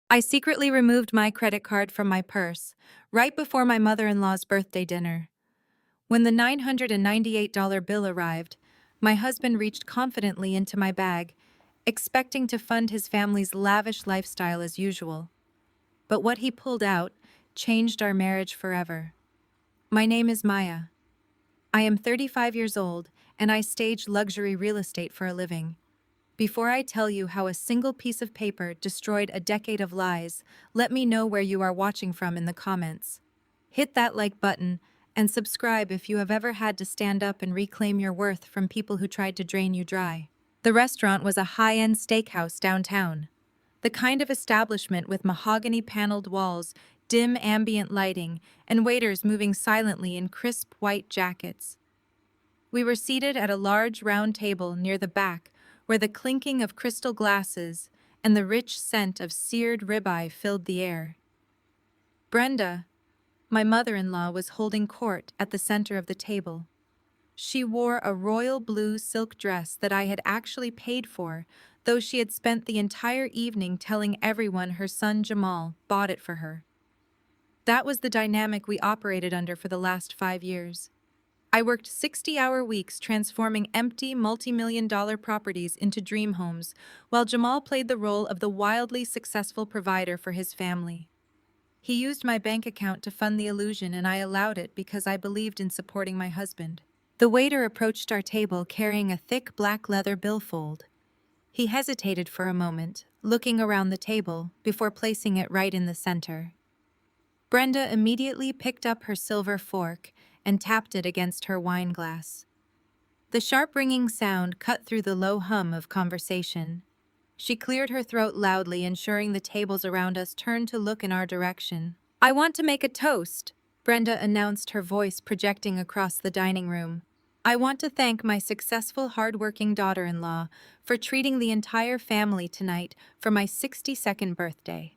I secretly removed my credit card from my purse right before my mother-in-law's birthday dinner. When the $998 bill arrived, my husband reached confidently into my bag, expecting to fund his family's lavish lifestyle as usual. But what he pulled out changed our marriage forever. My name is Maya. I am 35 years old, and I stage luxury real estate for a living. Before I tell you how a single piece of paper destroyed a decade of lies, let me know where you are watching from in the comments. Hit that like button and subscribe if you have ever had to stand up and reclaim your worth from people who tried to drain you dry. The restaurant was a high-end steakhouse downtown. The kind of establishment with mahogany-paneled walls, dim ambient lighting, and waiters moving silently in crisp white jackets. We were seated at a large round table near the back, where the clinking of crystal glasses and the rich scent of seared ribeye filled the air. Brenda, my mother-in-law, was holding court at the center of the table. She wore a royal blue silk dress that I had actually paid for, though she had spent the entire evening telling everyone her son Jamal bought it for her. That was the dynamic we operated under for the last 5 years. I worked 60-hour weeks transforming empty multi-million-dollar properties into dream homes, while Jamal played the role of the wildly successful provider for his family. He used my bank account to fund the illusion, and I allowed it because I believed in supporting my husband. The waiter approached our table carrying a thick black leather billfold. He hesitated for a moment, looking around the table before placing it right in the center. Brenda immediately picked up her silver fork and tapped it against her wine glass. The sharp ringing sound cut through the low hum of conversation. She cleared her throat loudly, ensuring the tables around us turned to look in our direction. "I want to make a toast," Brenda announced, her voice projecting across the dining room. "I want to thank my successful, hard-working daughter-in-law for treating the entire family tonight for my 62nd birthday."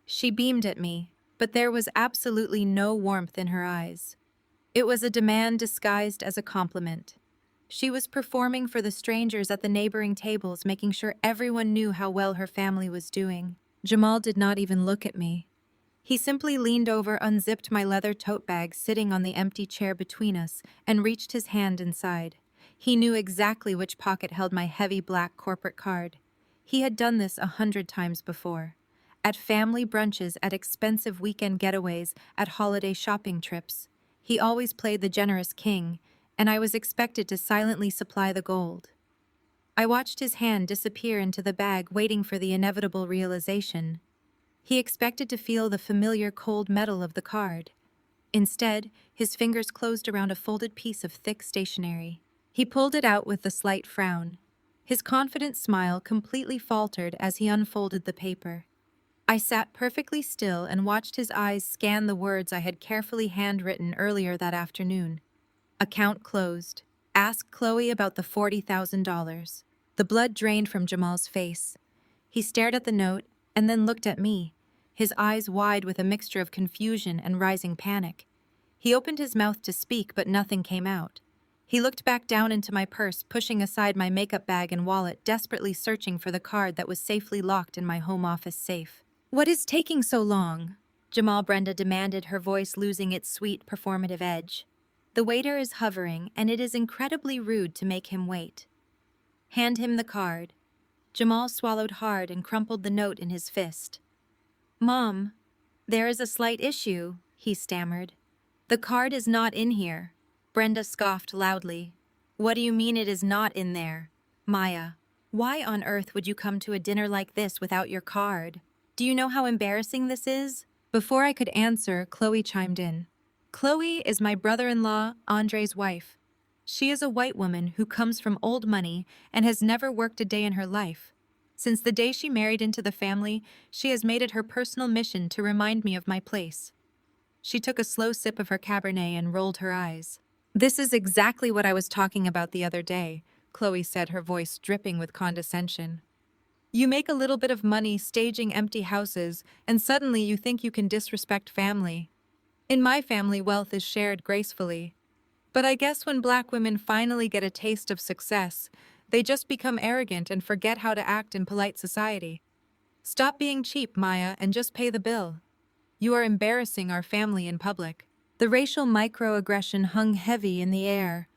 She beamed at me, but there was absolutely no warmth in her eyes. It was a demand disguised as a compliment. She was performing for the strangers at the neighboring tables, making sure everyone knew how well her family was doing. Jamal did not even look at me. He simply leaned over, unzipped my leather tote bag sitting on the empty chair between us, and reached his hand inside. He knew exactly which pocket held my heavy black corporate card. He had done this 100 times before. At family brunches, at expensive weekend getaways, at holiday shopping trips. He always played the generous king, and I was expected to silently supply the gold. I watched his hand disappear into the bag, waiting for the inevitable realization. He expected to feel the familiar cold metal of the card. Instead, his fingers closed around a folded piece of thick stationery. He pulled it out with a slight frown. His confident smile completely faltered as he unfolded the paper. I sat perfectly still and watched his eyes scan the words I had carefully handwritten earlier that afternoon. Account closed. Ask Chloe about the $40,000. The blood drained from Jamal's face. He stared at the note and then looked at me, his eyes wide with a mixture of confusion and rising panic. He opened his mouth to speak, but nothing came out. He looked back down into my purse, pushing aside my makeup bag and wallet, desperately searching for the card that was safely locked in my home office safe. "What is taking so long?" Brenda demanded, her voice losing its sweet, performative edge. "The waiter is hovering, and it is incredibly rude to make him wait." "Hand him the card." Jamal swallowed hard and crumpled the note in his fist. "Mom, there is a slight issue," he stammered. "The card is not in here." Brenda scoffed loudly. "What do you mean it is not in there? Maya, why on earth would you come to a dinner like this without your card? Do you know how embarrassing this is?" Before I could answer, Chloe chimed in. "Chloe is my brother-in-law, Andre's wife. She is a white woman who comes from old money and has never worked a day in her life. Since the day she married into the family, she has made it her personal mission to remind me of my place." She took a slow sip of her Cabernet and rolled her eyes. "This is exactly what I was talking about the other day," Chloe said, her voice dripping with condescension. "You make a little bit of money staging empty houses, and suddenly you think you can disrespect family. In my family, wealth is shared gracefully. But I guess when Black women finally get a taste of success, they just become arrogant and forget how to act in polite society. Stop being cheap, Maya, and just pay the bill. You are embarrassing our family in public. The racial microaggression hung heavy in the air.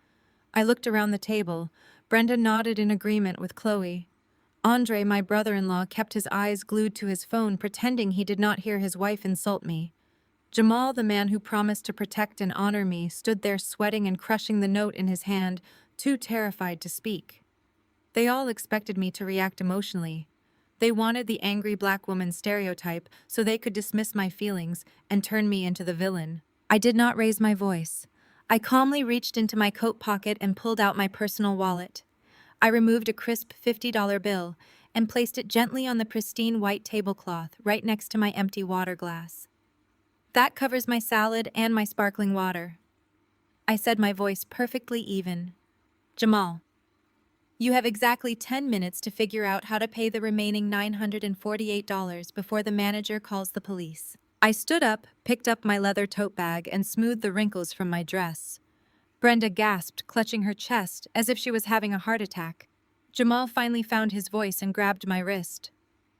I looked around the table. Brenda nodded in agreement with Chloe. Andre, my brother-in-law, kept his eyes glued to his phone, pretending he did not hear his wife insult me. Jamal, the man who promised to protect and honor me, stood there sweating and crushing the note in his hand, too terrified to speak. They all expected me to react emotionally. They wanted the angry black woman stereotype so they could dismiss my feelings and turn me into the villain. I did not raise my voice. I calmly reached into my coat pocket and pulled out my personal wallet. I removed a crisp $50 bill and placed it gently on the pristine white tablecloth right next to my empty water glass. That covers my salad and my sparkling water. I said, my voice perfectly even. Jamal, you have exactly 10 minutes to figure out how to pay the remaining $948 before the manager calls the police. I stood up, picked up my leather tote bag, and smoothed the wrinkles from my dress. Brenda gasped, clutching her chest as if she was having a heart attack. Jamal finally found his voice and grabbed my wrist.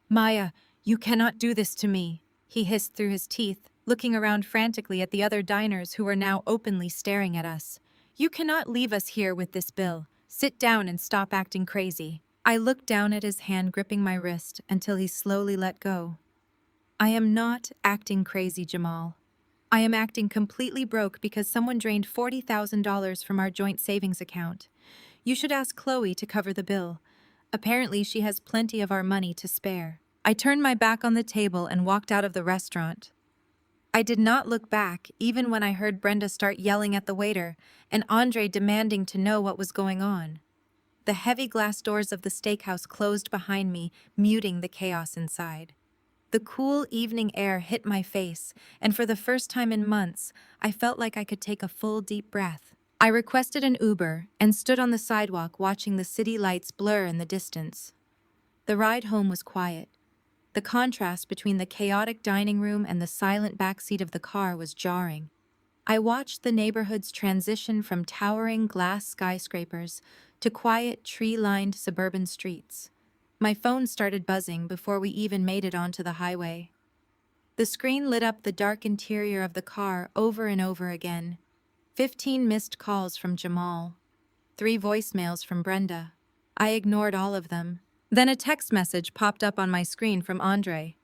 Maya, you cannot do this to me, he hissed through his teeth, looking around frantically at the other diners who were now openly staring at us. You cannot leave us here with this bill. Sit down and stop acting crazy. I looked down at his hand gripping my wrist until he slowly let go. I am not acting crazy, Jamal. I am acting completely broke because someone drained $40,000 from our joint savings account. You should ask Chloe to cover the bill. Apparently, she has plenty of our money to spare. I turned my back on the table and walked out of the restaurant. I did not look back, even when I heard Brenda start yelling at the waiter and Andre demanding to know what was going on. The heavy glass doors of the steakhouse closed behind me, muting the chaos inside. The cool evening air hit my face, and for the first time in months, I felt like I could take a full, deep breath. I requested an Uber and stood on the sidewalk watching the city lights blur in the distance. The ride home was quiet. The contrast between the chaotic dining room and the silent backseat of the car was jarring. I watched the neighborhood's transition from towering glass skyscrapers to quiet, tree-lined suburban streets. My phone started buzzing before we even made it onto the highway. The screen lit up the dark interior of the car over and over again. 15 missed calls from Jamal. 3 voicemails from Brenda. I ignored all of them. Then a text message popped up on my screen from Andre.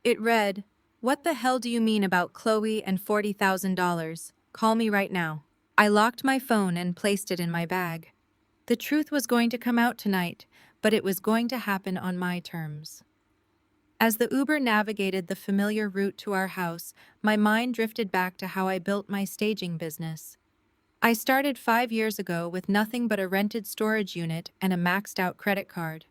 It read, "What the hell do you mean about Chloe and $40,000? Call me right now." I locked my phone and placed it in my bag. The truth was going to come out tonight, but it was going to happen on my terms. As the Uber navigated the familiar route to our house, my mind drifted back to how I built my staging business. I started 5 years ago with nothing but a rented storage unit and a maxed-out credit card.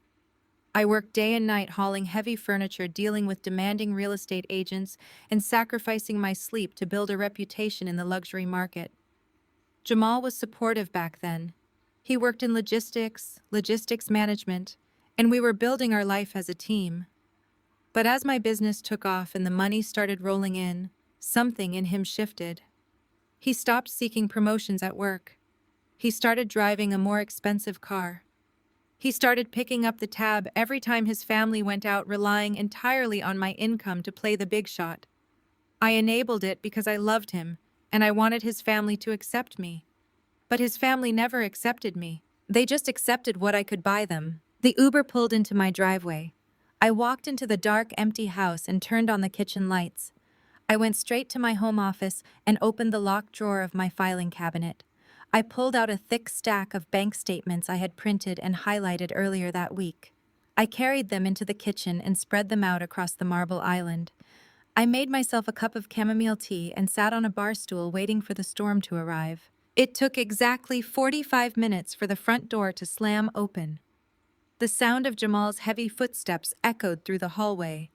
I worked day and night hauling heavy furniture, dealing with demanding real estate agents, and sacrificing my sleep to build a reputation in the luxury market. Jamal was supportive back then. He worked in logistics management, and we were building our life as a team. But as my business took off and the money started rolling in, something in him shifted. He stopped seeking promotions at work. He started driving a more expensive car. He started picking up the tab every time his family went out, relying entirely on my income to play the big shot. I enabled it because I loved him, and I wanted his family to accept me. But his family never accepted me. They just accepted what I could buy them. The Uber pulled into my driveway. I walked into the dark, empty house and turned on the kitchen lights. I went straight to my home office and opened the locked drawer of my filing cabinet. I pulled out a thick stack of bank statements I had printed and highlighted earlier that week. I carried them into the kitchen and spread them out across the marble island. I made myself a cup of chamomile tea and sat on a bar stool waiting for the storm to arrive. It took exactly 45 minutes for the front door to slam open. The sound of Jamal's heavy footsteps echoed through the hallway.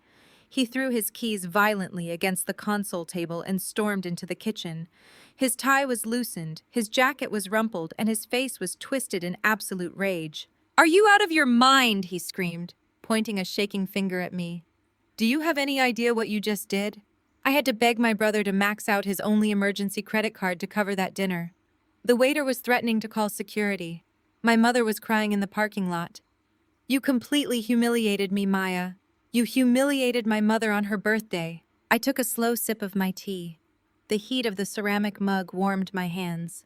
He threw his keys violently against the console table and stormed into the kitchen. His tie was loosened, his jacket was rumpled, and his face was twisted in absolute rage. "Are you out of your mind?" he screamed, pointing a shaking finger at me. "Do you have any idea what you just did? I had to beg my brother to max out his only emergency credit card to cover that dinner. The waiter was threatening to call security. My mother was crying in the parking lot. You completely humiliated me, Maya. You humiliated my mother on her birthday. I took a slow sip of my tea. The heat of the ceramic mug warmed my hands.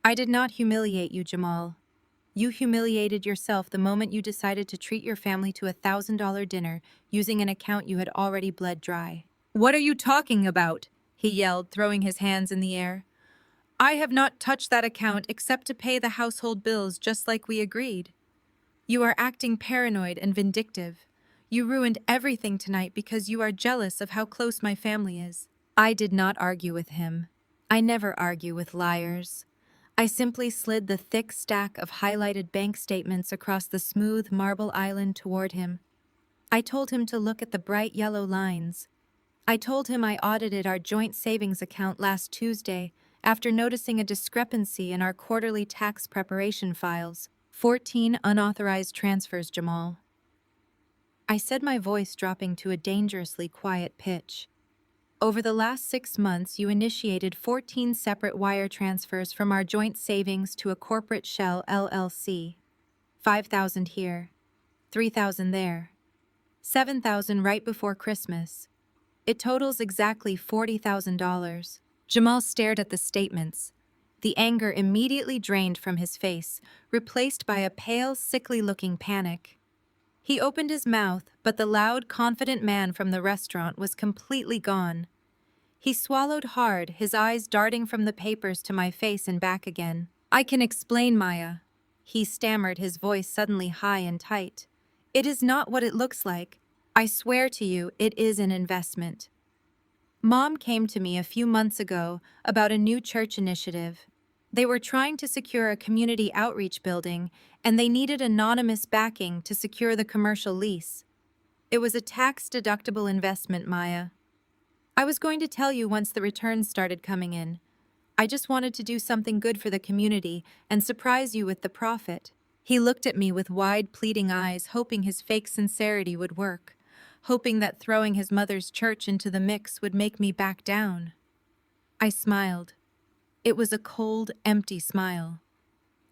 I did not humiliate you, Jamal. You humiliated yourself the moment you decided to treat your family to $1,000 dinner using an account you had already bled dry. What are you talking about? He yelled, throwing his hands in the air. I have not touched that account except to pay the household bills just like we agreed. You are acting paranoid and vindictive. You ruined everything tonight because you are jealous of how close my family is. I did not argue with him. I never argue with liars. I simply slid the thick stack of highlighted bank statements across the smooth marble island toward him. I told him to look at the bright yellow lines. I told him I audited our joint savings account last Tuesday after noticing a discrepancy in our quarterly tax preparation files. 14 unauthorized transfers, Jamal. I said, my voice dropping to a dangerously quiet pitch. Over the last 6 months, you initiated 14 separate wire transfers from our joint savings to a corporate shell LLC. 5,000 here, 3,000 there, 7,000 right before Christmas. It totals exactly $40,000. Jamal stared at the statements. The anger immediately drained from his face, replaced by a pale, sickly-looking panic. He opened his mouth, but the loud, confident man from the restaurant was completely gone. He swallowed hard, his eyes darting from the papers to my face and back again. I can explain, Maya. He stammered, his voice suddenly high and tight. It is not what it looks like. I swear to you, it is an investment. Mom came to me a few months ago about a new church initiative. They were trying to secure a community outreach building, and they needed anonymous backing to secure the commercial lease. It was a tax-deductible investment, Maya. I was going to tell you once the returns started coming in. I just wanted to do something good for the community and surprise you with the profit. He looked at me with wide, pleading eyes, hoping his fake sincerity would work, hoping that throwing his mother's church into the mix would make me back down. I smiled. It was a cold, empty smile.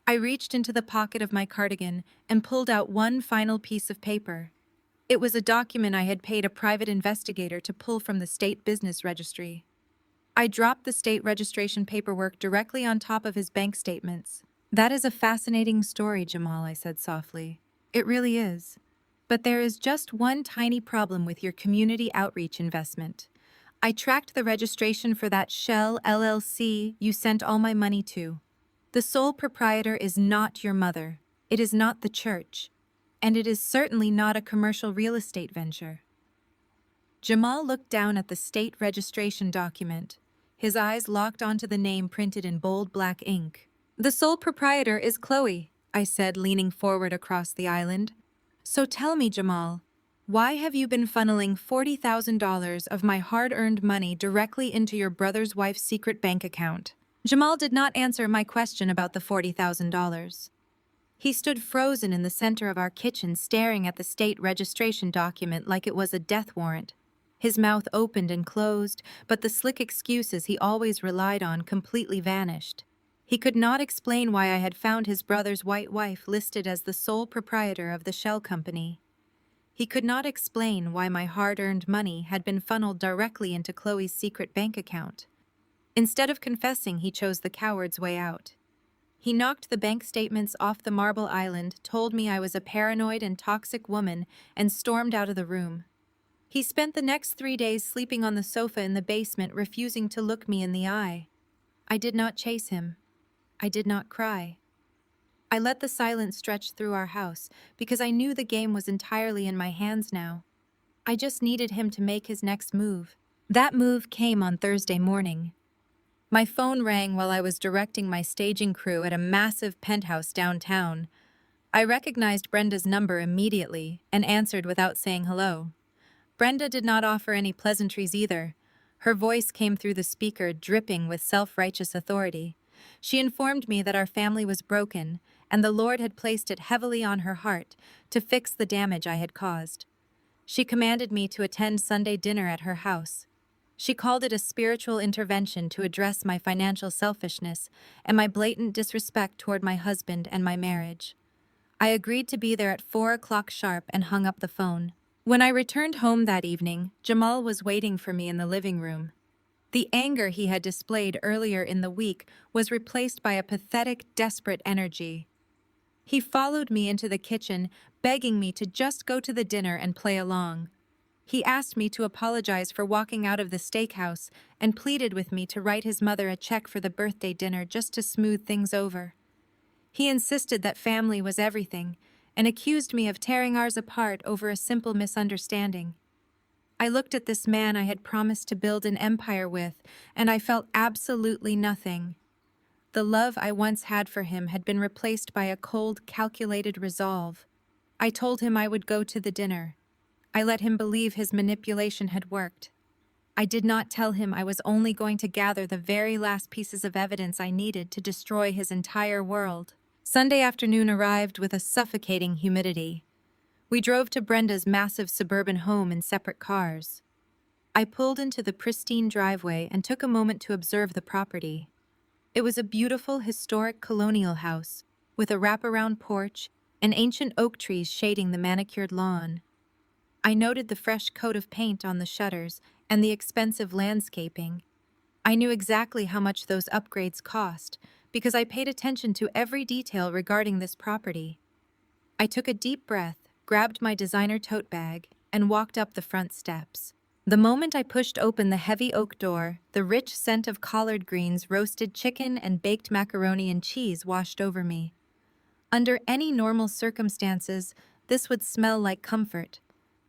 I reached into the pocket of my cardigan and pulled out one final piece of paper. It was a document I had paid a private investigator to pull from the state business registry. I dropped the state registration paperwork directly on top of his bank statements. That is a fascinating story, Jamal, I said softly. It really is. But there is just one tiny problem with your community outreach investment. I tracked the registration for that Shell LLC you sent all my money to. The sole proprietor is not your mother. It is not the church. And it is certainly not a commercial real estate venture. Jamal looked down at the state registration document. His eyes locked onto the name printed in bold black ink. The sole proprietor is Chloe, I said, leaning forward across the island. So tell me, Jamal, why have you been funneling $40,000 of my hard-earned money directly into your brother's wife's secret bank account? Jamal did not answer my question about the $40,000. He stood frozen in the center of our kitchen, staring at the state registration document like it was a death warrant. His mouth opened and closed, but the slick excuses he always relied on completely vanished. He could not explain why I had found his brother's white wife listed as the sole proprietor of the shell company. He could not explain why my hard-earned money had been funneled directly into Chloe's secret bank account. Instead of confessing, he chose the coward's way out. He knocked the bank statements off the marble island, told me I was a paranoid and toxic woman, and stormed out of the room. He spent the next 3 days sleeping on the sofa in the basement, refusing to look me in the eye. I did not chase him. I did not cry. I let the silence stretch through our house because I knew the game was entirely in my hands now. I just needed him to make his next move. That move came on Thursday morning. My phone rang while I was directing my staging crew at a massive penthouse downtown. I recognized Brenda's number immediately and answered without saying hello. Brenda did not offer any pleasantries either. Her voice came through the speaker, dripping with self-righteous authority. She informed me that our family was broken, and the Lord had placed it heavily on her heart to fix the damage I had caused. She commanded me to attend Sunday dinner at her house. She called it a spiritual intervention to address my financial selfishness and my blatant disrespect toward my husband and my marriage. I agreed to be there at 4 o'clock sharp and hung up the phone. When I returned home that evening, Jamal was waiting for me in the living room. The anger he had displayed earlier in the week was replaced by a pathetic, desperate energy. He followed me into the kitchen, begging me to just go to the dinner and play along. He asked me to apologize for walking out of the steakhouse and pleaded with me to write his mother a check for the birthday dinner just to smooth things over. He insisted that family was everything and accused me of tearing ours apart over a simple misunderstanding. I looked at this man I had promised to build an empire with, and I felt absolutely nothing. The love I once had for him had been replaced by a cold, calculated resolve. I told him I would go to the dinner. I let him believe his manipulation had worked. I did not tell him I was only going to gather the very last pieces of evidence I needed to destroy his entire world. Sunday afternoon arrived with a suffocating humidity. We drove to Brenda's massive suburban home in separate cars. I pulled into the pristine driveway and took a moment to observe the property. It was a beautiful, historic colonial house with a wraparound porch and ancient oak trees shading the manicured lawn. I noted the fresh coat of paint on the shutters and the expensive landscaping. I knew exactly how much those upgrades cost because I paid attention to every detail regarding this property. I took a deep breath, grabbed my designer tote bag, and walked up the front steps. The moment I pushed open the heavy oak door, the rich scent of collard greens, roasted chicken, and baked macaroni and cheese washed over me. Under any normal circumstances, this would smell like comfort.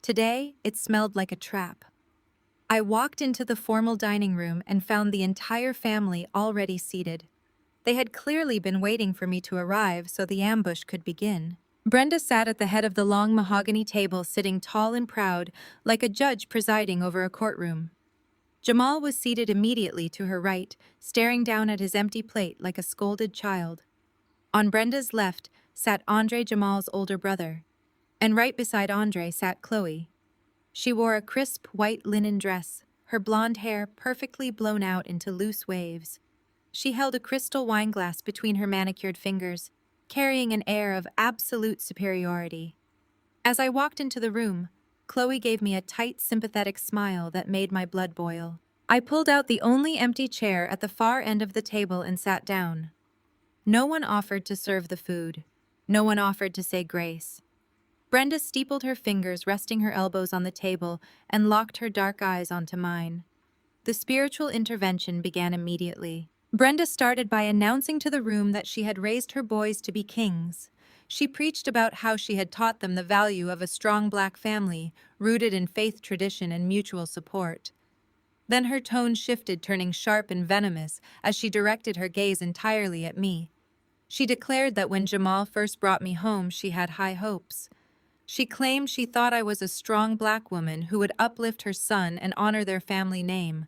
Today, it smelled like a trap. I walked into the formal dining room and found the entire family already seated. They had clearly been waiting for me to arrive so the ambush could begin. Brenda sat at the head of the long mahogany table, sitting tall and proud, like a judge presiding over a courtroom. Jamal was seated immediately to her right, staring down at his empty plate like a scolded child. On Brenda's left sat Andre, Jamal's older brother, and right beside Andre sat Chloe. She wore a crisp white linen dress, her blonde hair perfectly blown out into loose waves. She held a crystal wineglass between her manicured fingers, carrying an air of absolute superiority. As I walked into the room, Chloe gave me a tight, sympathetic smile that made my blood boil. I pulled out the only empty chair at the far end of the table and sat down. No one offered to serve the food. No one offered to say grace. Brenda steepled her fingers, resting her elbows on the table, and locked her dark eyes onto mine. The spiritual intervention began immediately. Brenda started by announcing to the room that she had raised her boys to be kings. She preached about how she had taught them the value of a strong Black family, rooted in faith, tradition, and mutual support. Then her tone shifted, turning sharp and venomous as she directed her gaze entirely at me. She declared that when Jamal first brought me home, she had high hopes. She claimed she thought I was a strong Black woman who would uplift her son and honor their family name.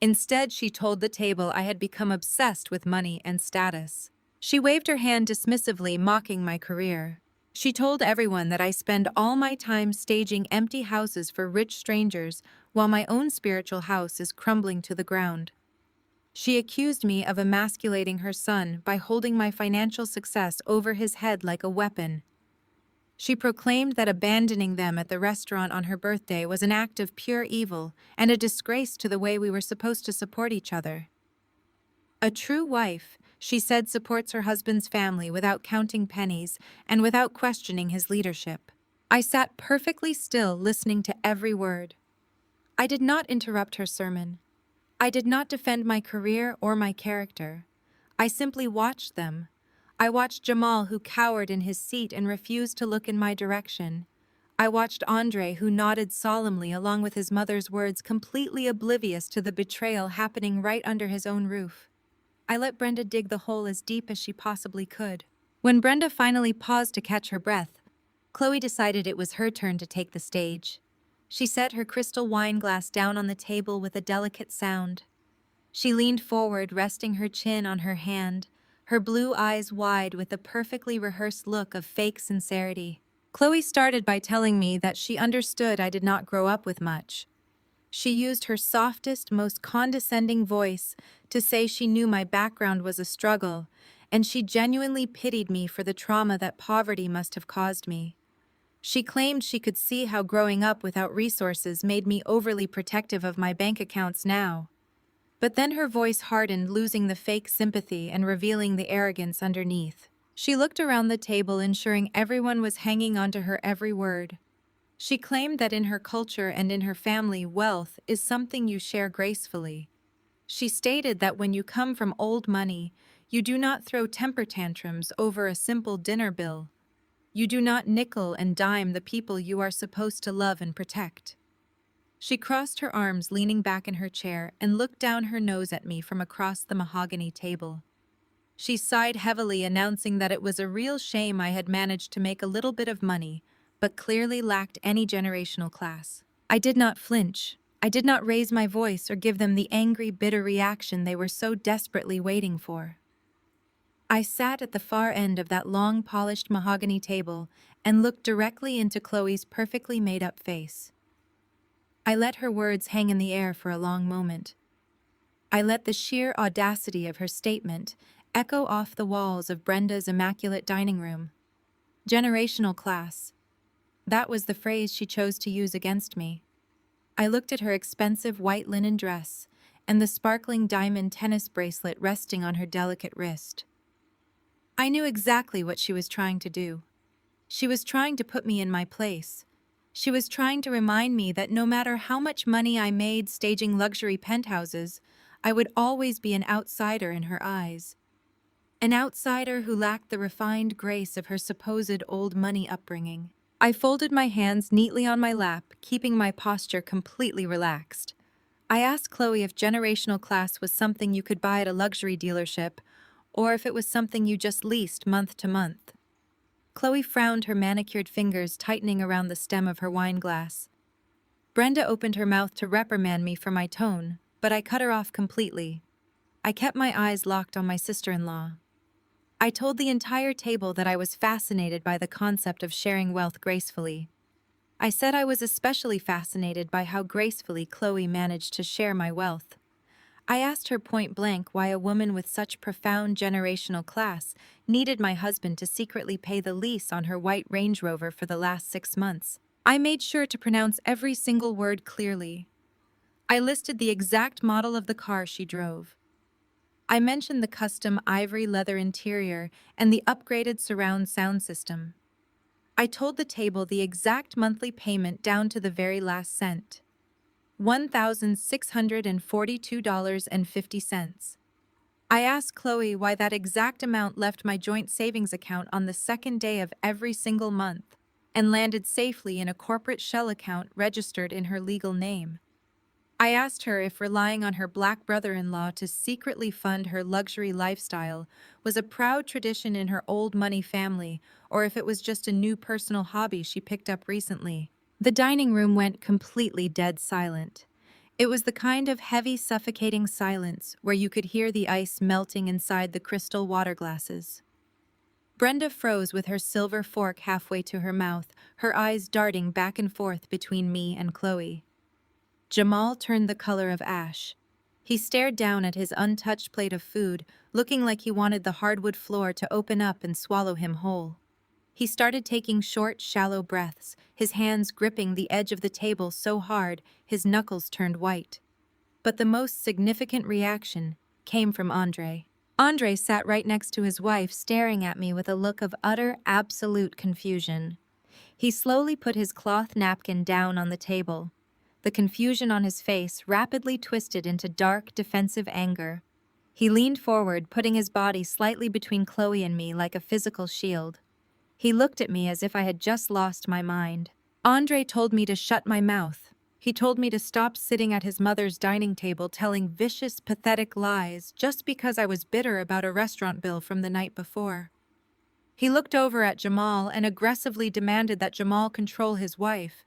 Instead, she told the table I had become obsessed with money and status. She waved her hand dismissively, mocking my career. She told everyone that I spend all my time staging empty houses for rich strangers while my own spiritual house is crumbling to the ground. She accused me of emasculating her son by holding my financial success over his head like a weapon. She proclaimed that abandoning them at the restaurant on her birthday was an act of pure evil and a disgrace to the way we were supposed to support each other. A true wife, she said, supports her husband's family without counting pennies and without questioning his leadership. I sat perfectly still, listening to every word. I did not interrupt her sermon. I did not defend my career or my character. I simply watched them. I watched Jamal, who cowered in his seat and refused to look in my direction. I watched Andre, who nodded solemnly along with his mother's words, completely oblivious to the betrayal happening right under his own roof. I let Brenda dig the hole as deep as she possibly could. When Brenda finally paused to catch her breath, Chloe decided it was her turn to take the stage. She set her crystal wine glass down on the table with a delicate sound. She leaned forward, resting her chin on her hand, her blue eyes wide with the perfectly rehearsed look of fake sincerity. Chloe started by telling me that she understood I did not grow up with much. She used her softest, most condescending voice to say she knew my background was a struggle, and she genuinely pitied me for the trauma that poverty must have caused me. She claimed she could see how growing up without resources made me overly protective of my bank accounts now. But then her voice hardened, losing the fake sympathy and revealing the arrogance underneath. She looked around the table, ensuring everyone was hanging onto her every word. She claimed that in her culture and in her family, wealth is something you share gracefully. She stated that when you come from old money, you do not throw temper tantrums over a simple dinner bill. You do not nickel and dime the people you are supposed to love and protect. She crossed her arms, leaning back in her chair, and looked down her nose at me from across the mahogany table. She sighed heavily, announcing that it was a real shame I had managed to make a little bit of money, but clearly lacked any generational class. I did not flinch. I did not raise my voice or give them the angry, bitter reaction they were so desperately waiting for. I sat at the far end of that long, polished mahogany table and looked directly into Chloe's perfectly made-up face. I let her words hang in the air for a long moment. I let the sheer audacity of her statement echo off the walls of Brenda's immaculate dining room. Generational class. That was the phrase she chose to use against me. I looked at her expensive white linen dress and the sparkling diamond tennis bracelet resting on her delicate wrist. I knew exactly what she was trying to do. She was trying to put me in my place. She was trying to remind me that no matter how much money I made staging luxury penthouses, I would always be an outsider in her eyes. An outsider who lacked the refined grace of her supposed old money upbringing. I folded my hands neatly on my lap, keeping my posture completely relaxed. I asked Chloe if generational class was something you could buy at a luxury dealership, or if it was something you just leased month to month. Chloe frowned, her manicured fingers tightening around the stem of her wine glass. Brenda opened her mouth to reprimand me for my tone, but I cut her off completely. I kept my eyes locked on my sister-in-law. I told the entire table that I was fascinated by the concept of sharing wealth gracefully. I said I was especially fascinated by how gracefully Chloe managed to share my wealth. I asked her point blank why a woman with such profound generational class needed my husband to secretly pay the lease on her white Range Rover for the last 6 months. I made sure to pronounce every single word clearly. I listed the exact model of the car she drove. I mentioned the custom ivory leather interior and the upgraded surround sound system. I told the table the exact monthly payment down to the very last cent. $1,642.50. I asked Chloe why that exact amount left my joint savings account on the second day of every single month and landed safely in a corporate shell account registered in her legal name. I asked her if relying on her black brother-in-law to secretly fund her luxury lifestyle was a proud tradition in her old money family, or if it was just a new personal hobby she picked up recently. The dining room went completely dead silent. It was the kind of heavy, suffocating silence where you could hear the ice melting inside the crystal water glasses. Brenda froze with her silver fork halfway to her mouth, her eyes darting back and forth between me and Chloe. Jamal turned the color of ash. He stared down at his untouched plate of food, looking like he wanted the hardwood floor to open up and swallow him whole. He started taking short, shallow breaths, his hands gripping the edge of the table so hard his knuckles turned white. But the most significant reaction came from Andre. Andre sat right next to his wife, staring at me with a look of utter, absolute confusion. He slowly put his cloth napkin down on the table. The confusion on his face rapidly twisted into dark, defensive anger. He leaned forward, putting his body slightly between Chloe and me like a physical shield. He looked at me as if I had just lost my mind. Andre told me to shut my mouth. He told me to stop sitting at his mother's dining table telling vicious, pathetic lies just because I was bitter about a restaurant bill from the night before. He looked over at Jamal and aggressively demanded that Jamal control his wife.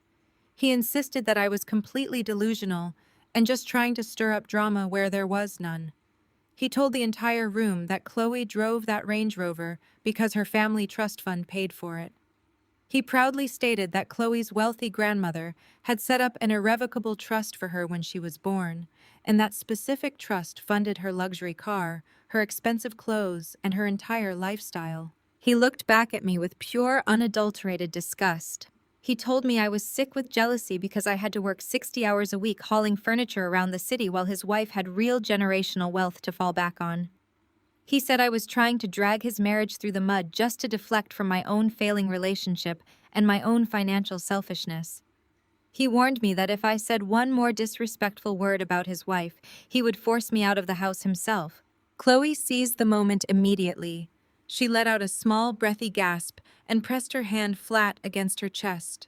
He insisted that I was completely delusional and just trying to stir up drama where there was none. He told the entire room that Chloe drove that Range Rover because her family trust fund paid for it. He proudly stated that Chloe's wealthy grandmother had set up an irrevocable trust for her when she was born, and that specific trust funded her luxury car, her expensive clothes, and her entire lifestyle. He looked back at me with pure, unadulterated disgust. He told me I was sick with jealousy because I had to work 60 hours a week hauling furniture around the city while his wife had real generational wealth to fall back on. He said I was trying to drag his marriage through the mud just to deflect from my own failing relationship and my own financial selfishness. He warned me that if I said one more disrespectful word about his wife, he would force me out of the house himself. Chloe seized the moment immediately. She let out a small, breathy gasp and pressed her hand flat against her chest.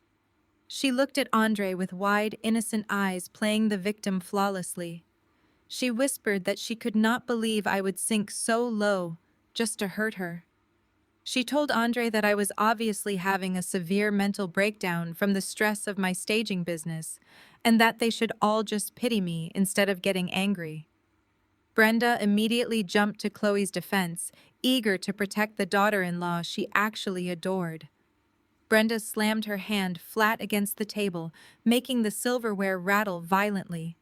She looked at Andre with wide, innocent eyes, playing the victim flawlessly. She whispered that she could not believe I would sink so low just to hurt her. She told Andre that I was obviously having a severe mental breakdown from the stress of my staging business, and that they should all just pity me instead of getting angry. Brenda immediately jumped to Chloe's defense, eager to protect the daughter-in-law she actually adored. Brenda slammed her hand flat against the table, making the silverware rattle violently.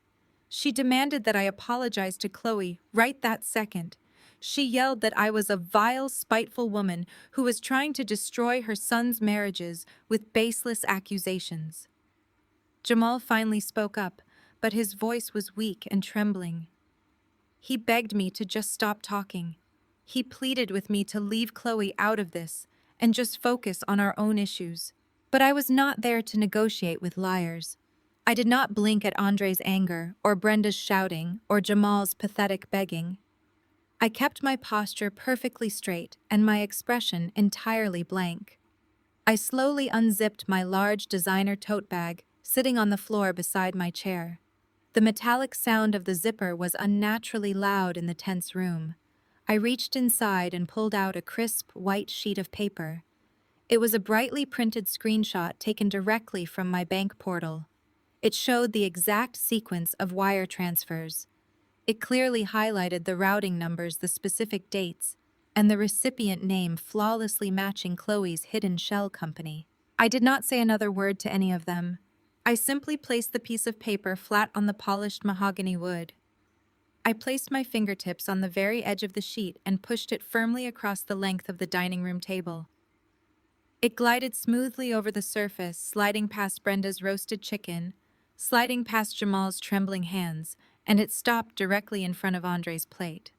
She demanded that I apologize to Chloe right that second. She yelled that I was a vile, spiteful woman who was trying to destroy her son's marriages with baseless accusations. Jamal finally spoke up, but his voice was weak and trembling. He begged me to just stop talking. He pleaded with me to leave Chloe out of this and just focus on our own issues. But I was not there to negotiate with liars. I did not blink at Andre's anger, or Brenda's shouting, or Jamal's pathetic begging. I kept my posture perfectly straight and my expression entirely blank. I slowly unzipped my large designer tote bag, sitting on the floor beside my chair. The metallic sound of the zipper was unnaturally loud in the tense room. I reached inside and pulled out a crisp, white sheet of paper. It was a brightly printed screenshot taken directly from my bank portal. It showed the exact sequence of wire transfers. It clearly highlighted the routing numbers, the specific dates, and the recipient name flawlessly matching Chloe's hidden shell company. I did not say another word to any of them. I simply placed the piece of paper flat on the polished mahogany wood. I placed my fingertips on the very edge of the sheet and pushed it firmly across the length of the dining room table. It glided smoothly over the surface, sliding past Brenda's roasted chicken, sliding past Jamal's trembling hands, and it stopped directly in front of Andre's plate.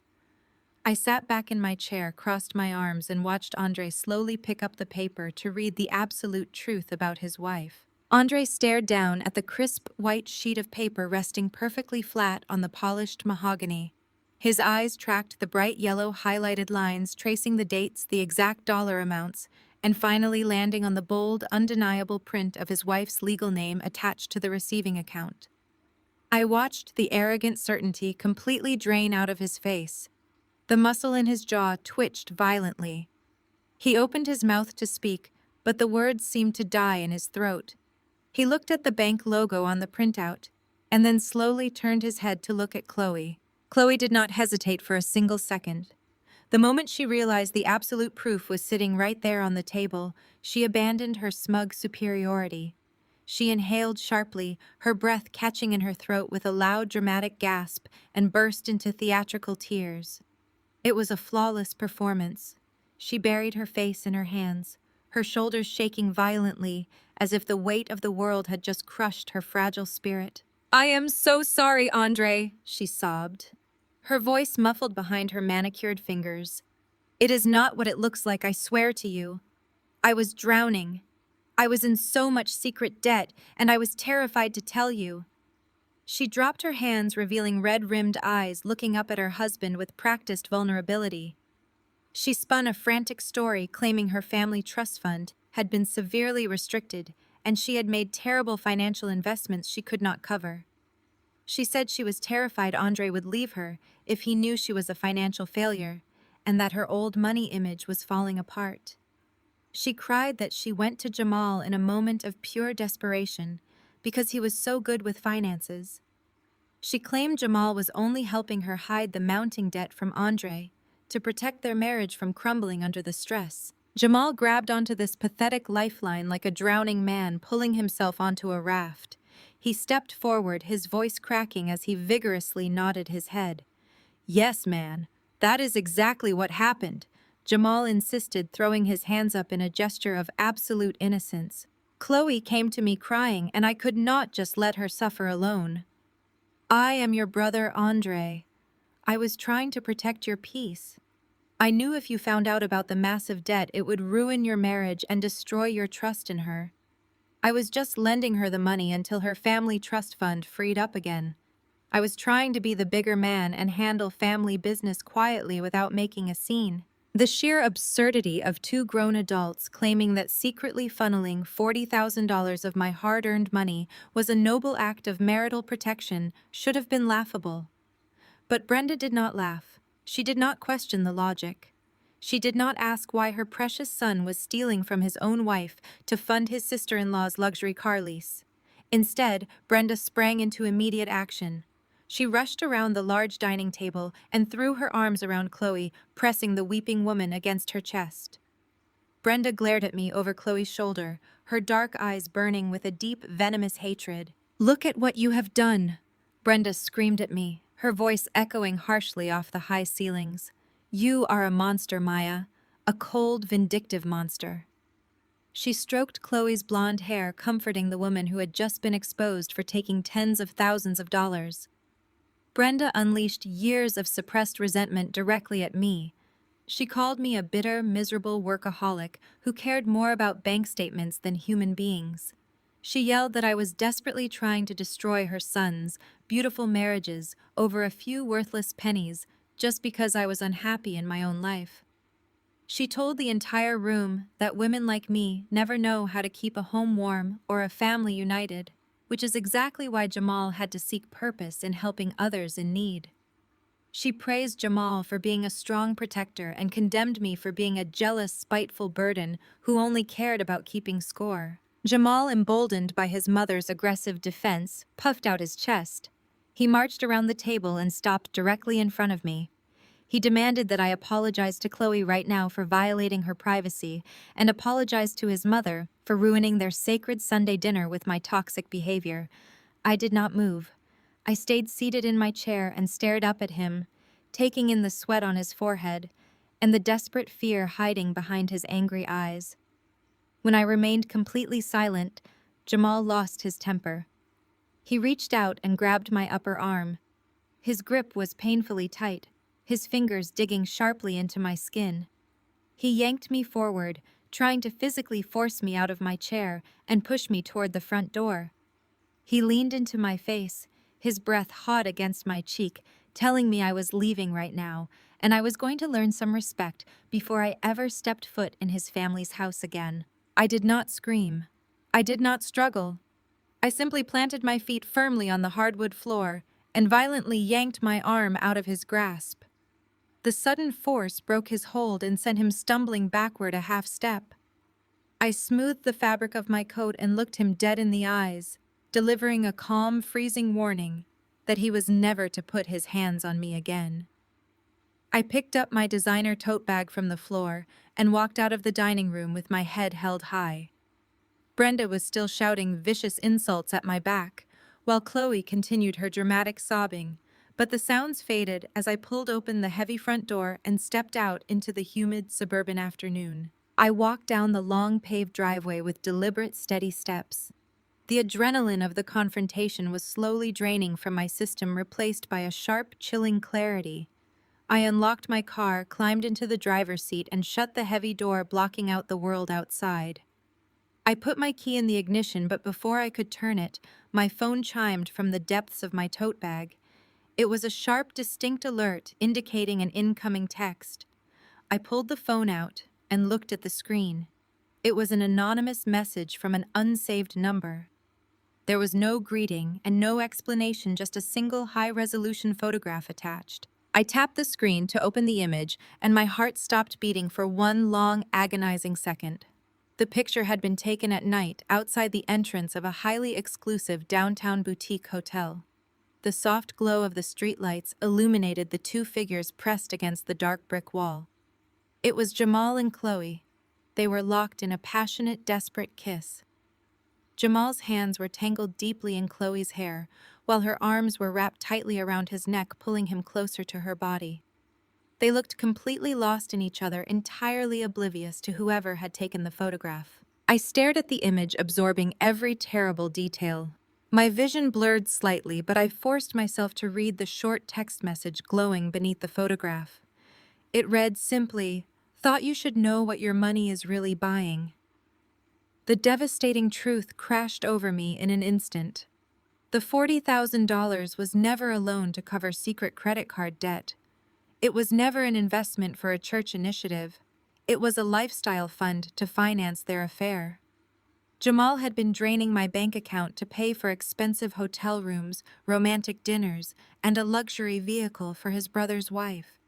I sat back in my chair, crossed my arms, and watched Andre slowly pick up the paper to read the absolute truth about his wife. Andre stared down at the crisp white sheet of paper resting perfectly flat on the polished mahogany. His eyes tracked the bright yellow highlighted lines, tracing the dates, the exact dollar amounts, and finally landing on the bold, undeniable print of his wife's legal name attached to the receiving account. I watched the arrogant certainty completely drain out of his face. The muscle in his jaw twitched violently. He opened his mouth to speak, but the words seemed to die in his throat. He looked at the bank logo on the printout, and then slowly turned his head to look at Chloe. Chloe did not hesitate for a single second. The moment she realized the absolute proof was sitting right there on the table, she abandoned her smug superiority. She inhaled sharply, her breath catching in her throat with a loud, dramatic gasp, and burst into theatrical tears. It was a flawless performance. She buried her face in her hands, her shoulders shaking violently, as if the weight of the world had just crushed her fragile spirit. "I am so sorry, Andre," she sobbed, her voice muffled behind her manicured fingers. "It is not what it looks like, I swear to you. I was drowning. I was in so much secret debt, and I was terrified to tell you." She dropped her hands, revealing red-rimmed eyes, looking up at her husband with practiced vulnerability. She spun a frantic story claiming her family trust fund had been severely restricted, and she had made terrible financial investments she could not cover. She said she was terrified Andre would leave her if he knew she was a financial failure, and that her old money image was falling apart. She cried that she went to Jamal in a moment of pure desperation because he was so good with finances. She claimed Jamal was only helping her hide the mounting debt from Andre to protect their marriage from crumbling under the stress. Jamal grabbed onto this pathetic lifeline like a drowning man pulling himself onto a raft. He stepped forward, his voice cracking as he vigorously nodded his head. "Yes, man, that is exactly what happened," Jamal insisted, throwing his hands up in a gesture of absolute innocence. Chloe came to me crying, and I could not just let her suffer alone. I am your brother, Andre. I was trying to protect your peace. I knew if you found out about the massive debt, it would ruin your marriage and destroy your trust in her. I was just lending her the money until her family trust fund freed up again. I was trying to be the bigger man and handle family business quietly without making a scene. The sheer absurdity of two grown adults claiming that secretly funneling $40,000 of my hard-earned money was a noble act of marital protection should have been laughable. But Brenda did not laugh. She did not question the logic. She did not ask why her precious son was stealing from his own wife to fund his sister-in-law's luxury car lease. Instead, Brenda sprang into immediate action. She rushed around the large dining table and threw her arms around Chloe, pressing the weeping woman against her chest. Brenda glared at me over Chloe's shoulder, her dark eyes burning with a deep, venomous hatred. "Look at what you have done!" Brenda screamed at me, her voice echoing harshly off the high ceilings. "You are a monster, Maya, a cold, vindictive monster." She stroked Chloe's blonde hair, comforting the woman who had just been exposed for taking tens of thousands of dollars. Brenda unleashed years of suppressed resentment directly at me. She called me a bitter, miserable workaholic who cared more about bank statements than human beings. She yelled that I was desperately trying to destroy her sons' beautiful marriages over a few worthless pennies just because I was unhappy in my own life. She told the entire room that women like me never know how to keep a home warm or a family united, which is exactly why Jamal had to seek purpose in helping others in need. She praised Jamal for being a strong protector and condemned me for being a jealous, spiteful burden who only cared about keeping score. Jamal, emboldened by his mother's aggressive defense, puffed out his chest. He marched around the table and stopped directly in front of me. He demanded that I apologize to Chloe right now for violating her privacy and apologize to his mother for ruining their sacred Sunday dinner with my toxic behavior. I did not move. I stayed seated in my chair and stared up at him, taking in the sweat on his forehead and the desperate fear hiding behind his angry eyes. When I remained completely silent, Jamal lost his temper. He reached out and grabbed my upper arm. His grip was painfully tight, his fingers digging sharply into my skin. He yanked me forward, trying to physically force me out of my chair and push me toward the front door. He leaned into my face, his breath hot against my cheek, telling me I was leaving right now, and I was going to learn some respect before I ever stepped foot in his family's house again. I did not scream. I did not struggle. I simply planted my feet firmly on the hardwood floor and violently yanked my arm out of his grasp. The sudden force broke his hold and sent him stumbling backward a half step. I smoothed the fabric of my coat and looked him dead in the eyes, delivering a calm, freezing warning that he was never to put his hands on me again. I picked up my designer tote bag from the floor and walked out of the dining room with my head held high. Brenda was still shouting vicious insults at my back, while Chloe continued her dramatic sobbing, but the sounds faded as I pulled open the heavy front door and stepped out into the humid suburban afternoon. I walked down the long paved driveway with deliberate, steady steps. The adrenaline of the confrontation was slowly draining from my system, replaced by a sharp, chilling clarity. I unlocked my car, climbed into the driver's seat, and shut the heavy door, blocking out the world outside. I put my key in the ignition, but before I could turn it, my phone chimed from the depths of my tote bag. It was a sharp, distinct alert indicating an incoming text. I pulled the phone out and looked at the screen. It was an anonymous message from an unsaved number. There was no greeting and no explanation, just a single high-resolution photograph attached. I tapped the screen to open the image, and my heart stopped beating for one long, agonizing second. The picture had been taken at night outside the entrance of a highly exclusive downtown boutique hotel. The soft glow of the streetlights illuminated the two figures pressed against the dark brick wall. It was Jamal and Chloe. They were locked in a passionate, desperate kiss. Jamal's hands were tangled deeply in Chloe's hair, while her arms were wrapped tightly around his neck, pulling him closer to her body. They looked completely lost in each other, entirely oblivious to whoever had taken the photograph. I stared at the image, absorbing every terrible detail. My vision blurred slightly, but I forced myself to read the short text message glowing beneath the photograph. It read simply, "Thought you should know what your money is really buying." The devastating truth crashed over me in an instant. The $40,000 was never a loan to cover secret credit card debt. It was never an investment for a church initiative. It was a lifestyle fund to finance their affair. Jamal had been draining my bank account to pay for expensive hotel rooms, romantic dinners, and a luxury vehicle for his brother's wife.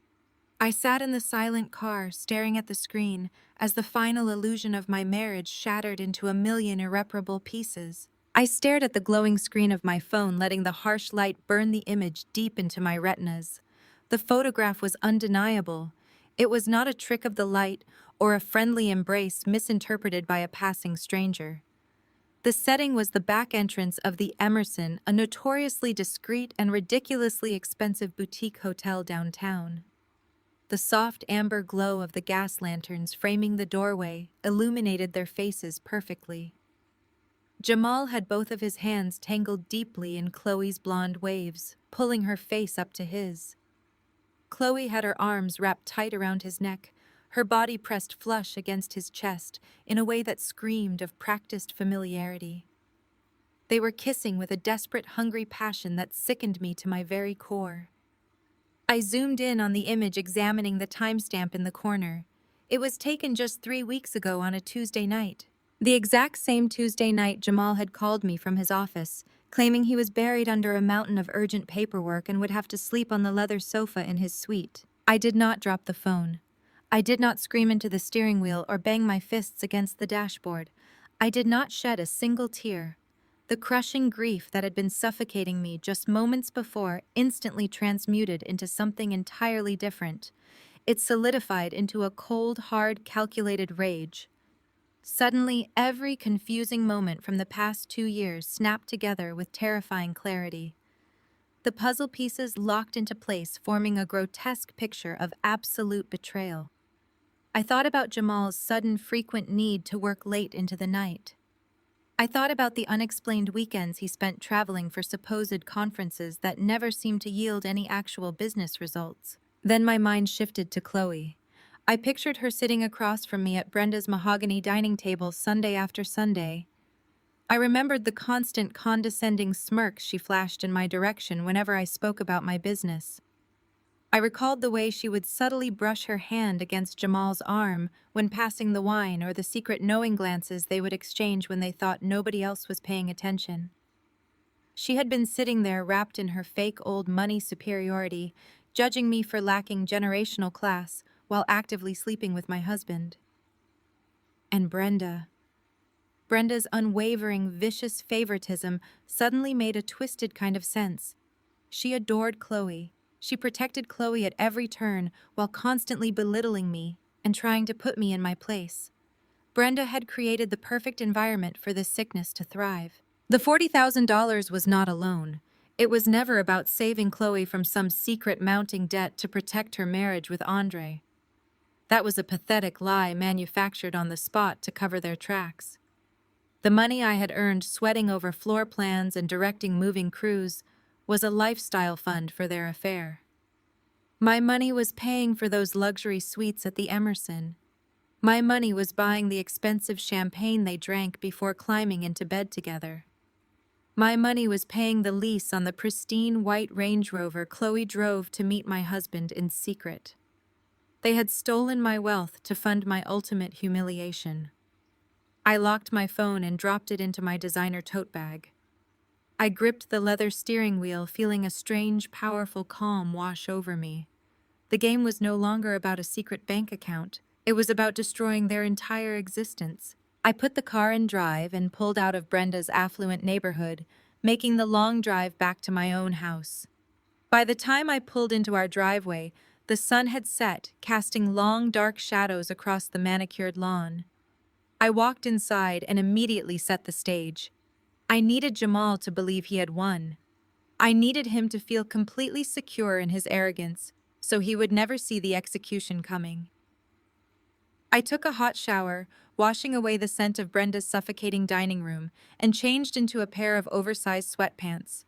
I sat in the silent car, staring at the screen, as the final illusion of my marriage shattered into a million irreparable pieces. I stared at the glowing screen of my phone, letting the harsh light burn the image deep into my retinas. The photograph was undeniable. It was not a trick of the light or a friendly embrace misinterpreted by a passing stranger. The setting was the back entrance of the Emerson, a notoriously discreet and ridiculously expensive boutique hotel downtown. The soft amber glow of the gas lanterns framing the doorway illuminated their faces perfectly. Jamal had both of his hands tangled deeply in Chloe's blonde waves, pulling her face up to his. Chloe had her arms wrapped tight around his neck, her body pressed flush against his chest in a way that screamed of practiced familiarity. They were kissing with a desperate, hungry passion that sickened me to my very core. I zoomed in on the image, examining the timestamp in the corner. It was taken just 3 weeks ago on a Tuesday night. The exact same Tuesday night Jamal had called me from his office, claiming he was buried under a mountain of urgent paperwork and would have to sleep on the leather sofa in his suite. I did not drop the phone. I did not scream into the steering wheel or bang my fists against the dashboard. I did not shed a single tear. The crushing grief that had been suffocating me just moments before instantly transmuted into something entirely different. It solidified into a cold, hard, calculated rage. Suddenly, every confusing moment from the past 2 years snapped together with terrifying clarity. The puzzle pieces locked into place, forming a grotesque picture of absolute betrayal. I thought about Jamal's sudden, frequent need to work late into the night. I thought about the unexplained weekends he spent traveling for supposed conferences that never seemed to yield any actual business results. Then my mind shifted to Chloe. I pictured her sitting across from me at Brenda's mahogany dining table Sunday after Sunday. I remembered the constant condescending smirks she flashed in my direction whenever I spoke about my business. I recalled the way she would subtly brush her hand against Jamal's arm when passing the wine, or the secret knowing glances they would exchange when they thought nobody else was paying attention. She had been sitting there wrapped in her fake old money superiority, judging me for lacking generational class while actively sleeping with my husband. And Brenda's unwavering, vicious favoritism suddenly made a twisted kind of sense. She adored Chloe. She protected Chloe at every turn while constantly belittling me and trying to put me in my place. Brenda had created the perfect environment for this sickness to thrive. The $40,000 was not a loan. It was never about saving Chloe from some secret mounting debt to protect her marriage with Andre. That was a pathetic lie manufactured on the spot to cover their tracks. The money I had earned sweating over floor plans and directing moving crews was a lifestyle fund for their affair. My money was paying for those luxury suites at the Emerson. My money was buying the expensive champagne they drank before climbing into bed together. My money was paying the lease on the pristine white Range Rover Chloe drove to meet my husband in secret. They had stolen my wealth to fund my ultimate humiliation. I locked my phone and dropped it into my designer tote bag. I gripped the leather steering wheel, feeling a strange, powerful calm wash over me. The game was no longer about a secret bank account. It was about destroying their entire existence. I put the car in drive and pulled out of Brenda's affluent neighborhood, making the long drive back to my own house. By the time I pulled into our driveway, the sun had set, casting long, dark shadows across the manicured lawn. I walked inside and immediately set the stage. I needed Jamal to believe he had won. I needed him to feel completely secure in his arrogance, so he would never see the execution coming. I took a hot shower, washing away the scent of Brenda's suffocating dining room, and changed into a pair of oversized sweatpants.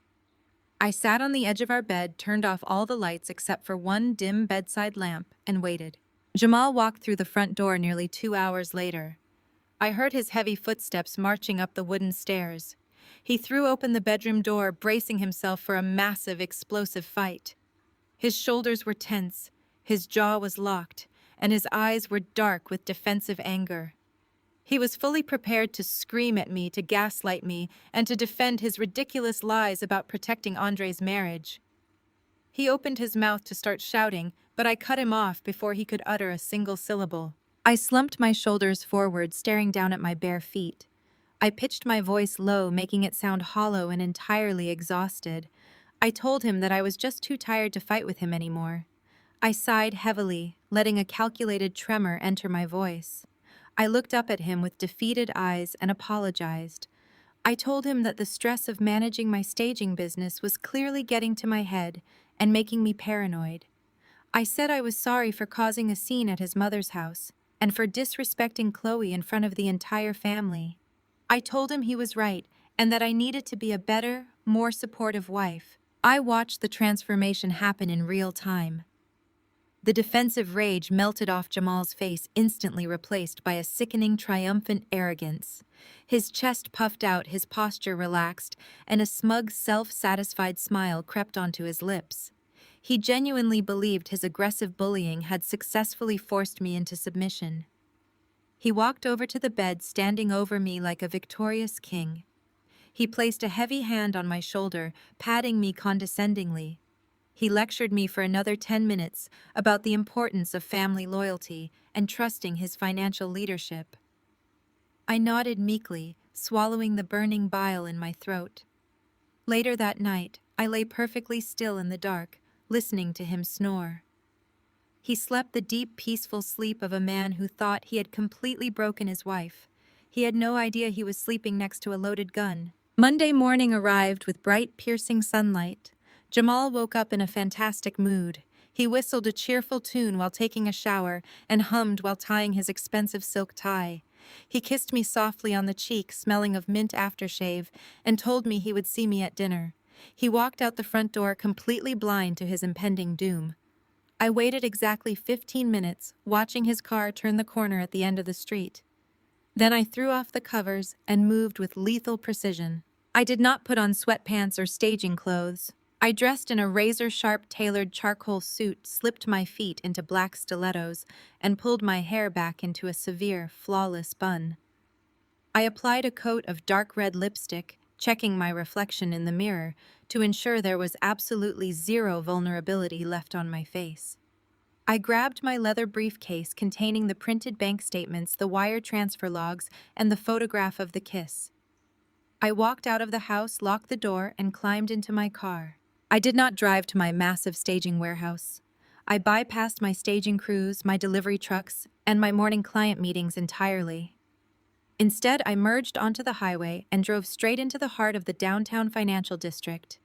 I sat on the edge of our bed, turned off all the lights except for one dim bedside lamp, and waited. Jamal walked through the front door nearly 2 hours later. I heard his heavy footsteps marching up the wooden stairs. He threw open the bedroom door, bracing himself for a massive, explosive fight. His shoulders were tense, his jaw was locked, and his eyes were dark with defensive anger. He was fully prepared to scream at me, to gaslight me, and to defend his ridiculous lies about protecting Andre's marriage. He opened his mouth to start shouting, but I cut him off before he could utter a single syllable. I slumped my shoulders forward, staring down at my bare feet. I pitched my voice low, making it sound hollow and entirely exhausted. I told him that I was just too tired to fight with him anymore. I sighed heavily, letting a calculated tremor enter my voice. I looked up at him with defeated eyes and apologized. I told him that the stress of managing my staging business was clearly getting to my head and making me paranoid. I said I was sorry for causing a scene at his mother's house and for disrespecting Chloe in front of the entire family. I told him he was right and that I needed to be a better, more supportive wife. I watched the transformation happen in real time. The defensive rage melted off Jamal's face, instantly replaced by a sickening, triumphant arrogance. His chest puffed out, his posture relaxed, and a smug, self-satisfied smile crept onto his lips. He genuinely believed his aggressive bullying had successfully forced me into submission. He walked over to the bed, standing over me like a victorious king. He placed a heavy hand on my shoulder, patting me condescendingly. He lectured me for another 10 minutes about the importance of family loyalty and trusting his financial leadership. I nodded meekly, swallowing the burning bile in my throat. Later that night, I lay perfectly still in the dark, listening to him snore. He slept the deep, peaceful sleep of a man who thought he had completely broken his wife. He had no idea he was sleeping next to a loaded gun. Monday morning arrived with bright, piercing sunlight. Jamal woke up in a fantastic mood. He whistled a cheerful tune while taking a shower and hummed while tying his expensive silk tie. He kissed me softly on the cheek, smelling of mint aftershave, and told me he would see me at dinner. He walked out the front door completely blind to his impending doom. I waited exactly 15 minutes, watching his car turn the corner at the end of the street. Then I threw off the covers and moved with lethal precision. I did not put on sweatpants or staging clothes. I dressed in a razor-sharp tailored charcoal suit, slipped my feet into black stilettos, and pulled my hair back into a severe, flawless bun. I applied a coat of dark red lipstick, checking my reflection in the mirror to ensure there was absolutely zero vulnerability left on my face. I grabbed my leather briefcase containing the printed bank statements, the wire transfer logs, and the photograph of the kiss. I walked out of the house, locked the door, and climbed into my car. I did not drive to my massive staging warehouse. I bypassed my staging crews, my delivery trucks, and my morning client meetings entirely. Instead, I merged onto the highway and drove straight into the heart of the downtown financial district.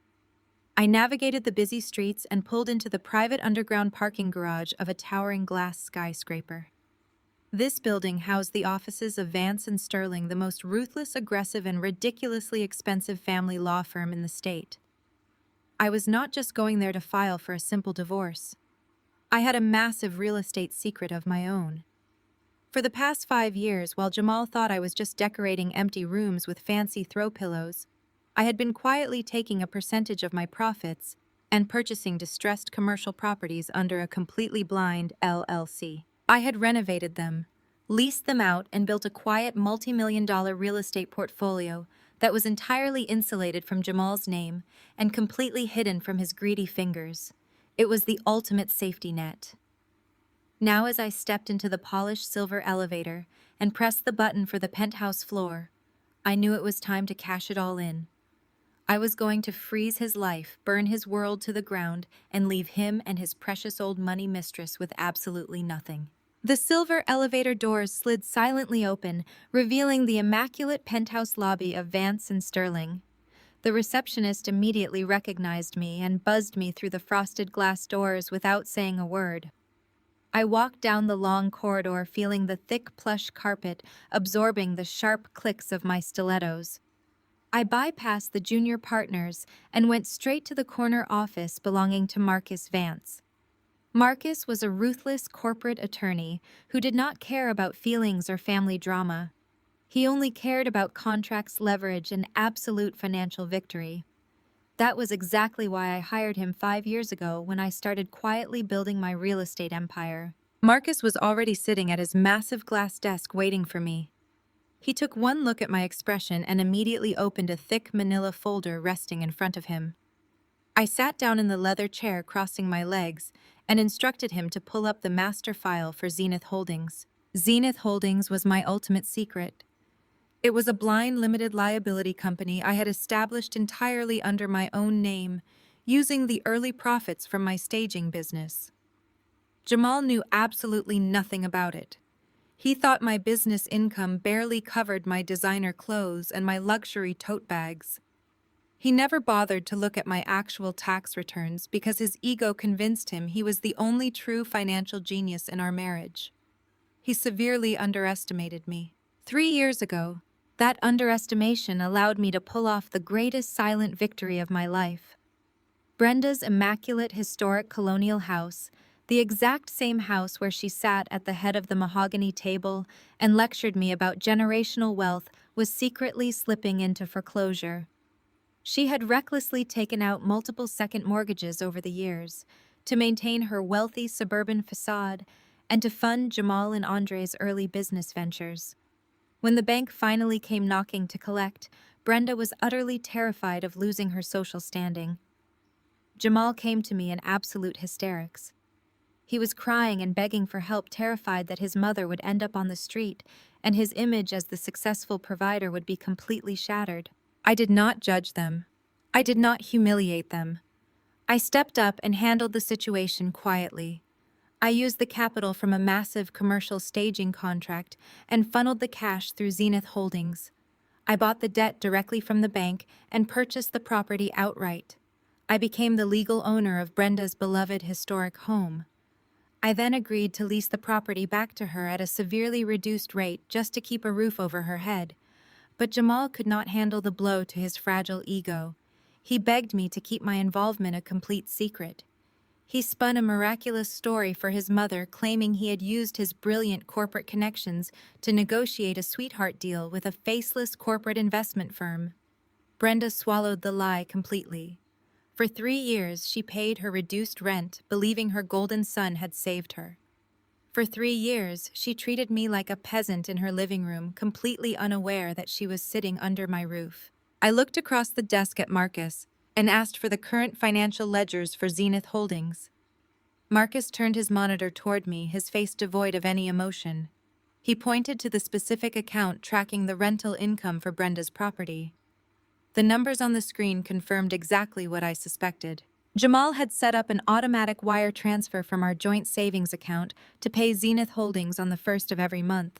I navigated the busy streets and pulled into the private underground parking garage of a towering glass skyscraper. This building housed the offices of Vance and Sterling, the most ruthless, aggressive, and ridiculously expensive family law firm in the state. I was not just going there to file for a simple divorce. I had a massive real estate secret of my own. For the past 5 years, while Jamal thought I was just decorating empty rooms with fancy throw pillows, I had been quietly taking a percentage of my profits and purchasing distressed commercial properties under a completely blind LLC. I had renovated them, leased them out, and built a quiet multi-million-dollar real estate portfolio that was entirely insulated from Jamal's name and completely hidden from his greedy fingers. It was the ultimate safety net. Now, as I stepped into the polished silver elevator and pressed the button for the penthouse floor, I knew it was time to cash it all in. I was going to freeze his life, burn his world to the ground, and leave him and his precious old money mistress with absolutely nothing. The silver elevator doors slid silently open, revealing the immaculate penthouse lobby of Vance and Sterling. The receptionist immediately recognized me and buzzed me through the frosted glass doors without saying a word. I walked down the long corridor feeling the thick plush carpet absorbing the sharp clicks of my stilettos. I bypassed the junior partners and went straight to the corner office belonging to Marcus Vance. Marcus was a ruthless corporate attorney who did not care about feelings or family drama. He only cared about contracts, leverage, and absolute financial victory. That was exactly why I hired him 5 years ago when I started quietly building my real estate empire. Marcus was already sitting at his massive glass desk waiting for me. He took one look at my expression and immediately opened a thick manila folder resting in front of him. I sat down in the leather chair crossing my legs and instructed him to pull up the master file for Zenith Holdings. Zenith Holdings was my ultimate secret. It was a blind limited liability company I had established entirely under my own name, using the early profits from my staging business. Jamal knew absolutely nothing about it. He thought my business income barely covered my designer clothes and my luxury tote bags. He never bothered to look at my actual tax returns because his ego convinced him he was the only true financial genius in our marriage. He severely underestimated me. 3 years ago, that underestimation allowed me to pull off the greatest silent victory of my life. Brenda's immaculate historic colonial house, the exact same house where she sat at the head of the mahogany table and lectured me about generational wealth, was secretly slipping into foreclosure. She had recklessly taken out multiple second mortgages over the years to maintain her wealthy suburban facade and to fund Jamal and Andre's early business ventures. When the bank finally came knocking to collect, Brenda was utterly terrified of losing her social standing. Jamal came to me in absolute hysterics. He was crying and begging for help, terrified that his mother would end up on the street and his image as the successful provider would be completely shattered. I did not judge them. I did not humiliate them. I stepped up and handled the situation quietly. I used the capital from a massive commercial staging contract and funneled the cash through Zenith Holdings. I bought the debt directly from the bank and purchased the property outright. I became the legal owner of Brenda's beloved historic home. I then agreed to lease the property back to her at a severely reduced rate just to keep a roof over her head. But Jamal could not handle the blow to his fragile ego. He begged me to keep my involvement a complete secret. He spun a miraculous story for his mother, claiming he had used his brilliant corporate connections to negotiate a sweetheart deal with a faceless corporate investment firm. Brenda swallowed the lie completely. For 3 years, she paid her reduced rent, believing her golden son had saved her. For 3 years, she treated me like a peasant in her living room, completely unaware that she was sitting under my roof. I looked across the desk at Marcus and asked for the current financial ledgers for Zenith Holdings. Marcus turned his monitor toward me, his face devoid of any emotion. He pointed to the specific account tracking the rental income for Brenda's property. The numbers on the screen confirmed exactly what I suspected. Jamal had set up an automatic wire transfer from our joint savings account to pay Zenith Holdings on the first of every month.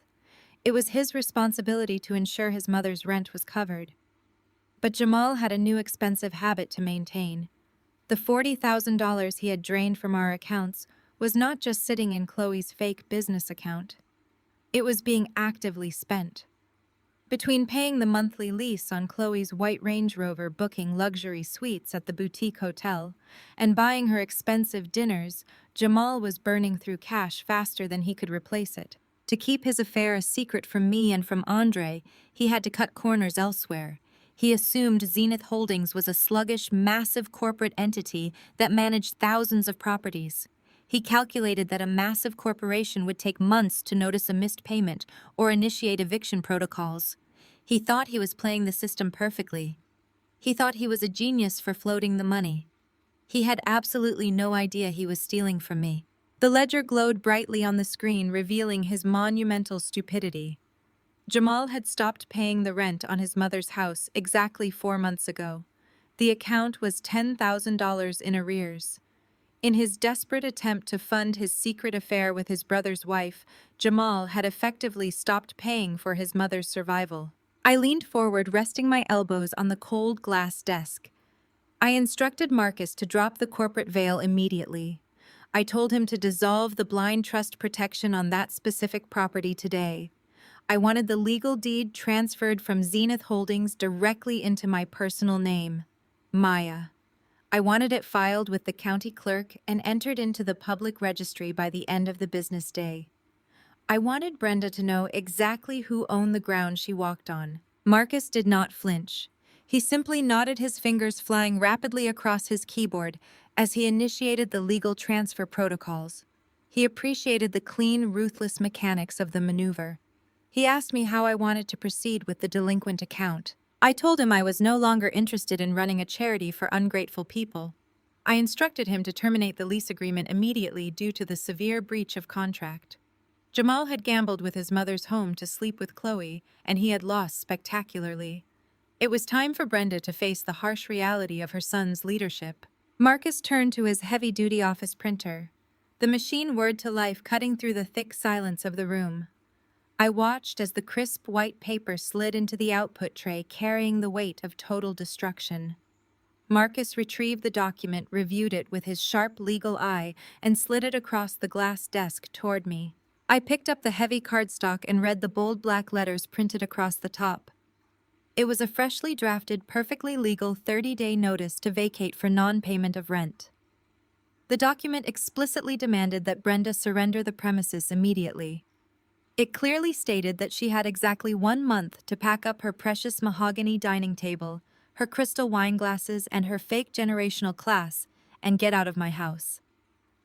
It was his responsibility to ensure his mother's rent was covered. But Jamal had a new expensive habit to maintain. The $40,000 he had drained from our accounts was not just sitting in Chloe's fake business account. It was being actively spent. Between paying the monthly lease on Chloe's white Range Rover, booking luxury suites at the boutique hotel, and buying her expensive dinners, Jamal was burning through cash faster than he could replace it. To keep his affair a secret from me and from Andre, he had to cut corners elsewhere. He assumed Zenith Holdings was a sluggish, massive corporate entity that managed thousands of properties. He calculated that a massive corporation would take months to notice a missed payment or initiate eviction protocols. He thought he was playing the system perfectly. He thought he was a genius for floating the money. He had absolutely no idea he was stealing from me. The ledger glowed brightly on the screen, revealing his monumental stupidity. Jamal had stopped paying the rent on his mother's house exactly 4 months ago. The account was $10,000 in arrears. In his desperate attempt to fund his secret affair with his brother's wife, Jamal had effectively stopped paying for his mother's survival. I leaned forward, resting my elbows on the cold glass desk. I instructed Marcus to drop the corporate veil immediately. I told him to dissolve the blind trust protection on that specific property today. I wanted the legal deed transferred from Zenith Holdings directly into my personal name, Maya. I wanted it filed with the county clerk and entered into the public registry by the end of the business day. I wanted Brenda to know exactly who owned the ground she walked on. Marcus did not flinch. He simply nodded, his fingers flying rapidly across his keyboard as he initiated the legal transfer protocols. He appreciated the clean, ruthless mechanics of the maneuver. He asked me how I wanted to proceed with the delinquent account. I told him I was no longer interested in running a charity for ungrateful people. I instructed him to terminate the lease agreement immediately due to the severe breach of contract. Jamal had gambled with his mother's home to sleep with Chloe, and he had lost spectacularly. It was time for Brenda to face the harsh reality of her son's leadership. Marcus turned to his heavy-duty office printer, the machine whirred to life, cutting through the thick silence of the room. I watched as the crisp white paper slid into the output tray, carrying the weight of total destruction. Marcus retrieved the document, reviewed it with his sharp legal eye, and slid it across the glass desk toward me. I picked up the heavy cardstock and read the bold black letters printed across the top. It was a freshly drafted, perfectly legal 30-day notice to vacate for non-payment of rent. The document explicitly demanded that Brenda surrender the premises immediately. It clearly stated that she had exactly 1 month to pack up her precious mahogany dining table, her crystal wine glasses, and her fake generational class, and get out of my house.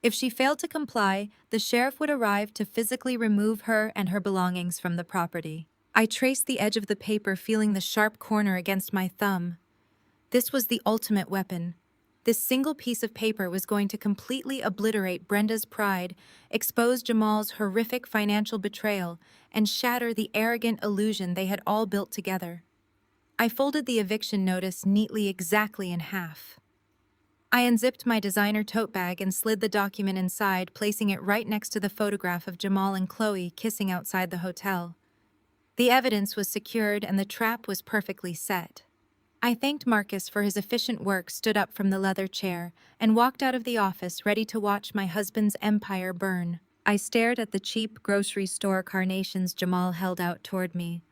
If she failed to comply, the sheriff would arrive to physically remove her and her belongings from the property. I traced the edge of the paper, feeling the sharp corner against my thumb. This was the ultimate weapon. This single piece of paper was going to completely obliterate Brenda's pride, expose Jamal's horrific financial betrayal, and shatter the arrogant illusion they had all built together. I folded the eviction notice neatly, exactly in half. I unzipped my designer tote bag and slid the document inside, placing it right next to the photograph of Jamal and Chloe kissing outside the hotel. The evidence was secured and the trap was perfectly set. I thanked Marcus for his efficient work, stood up from the leather chair, and walked out of the office, ready to watch my husband's empire burn. I stared at the cheap grocery store carnations Jamal held out toward me,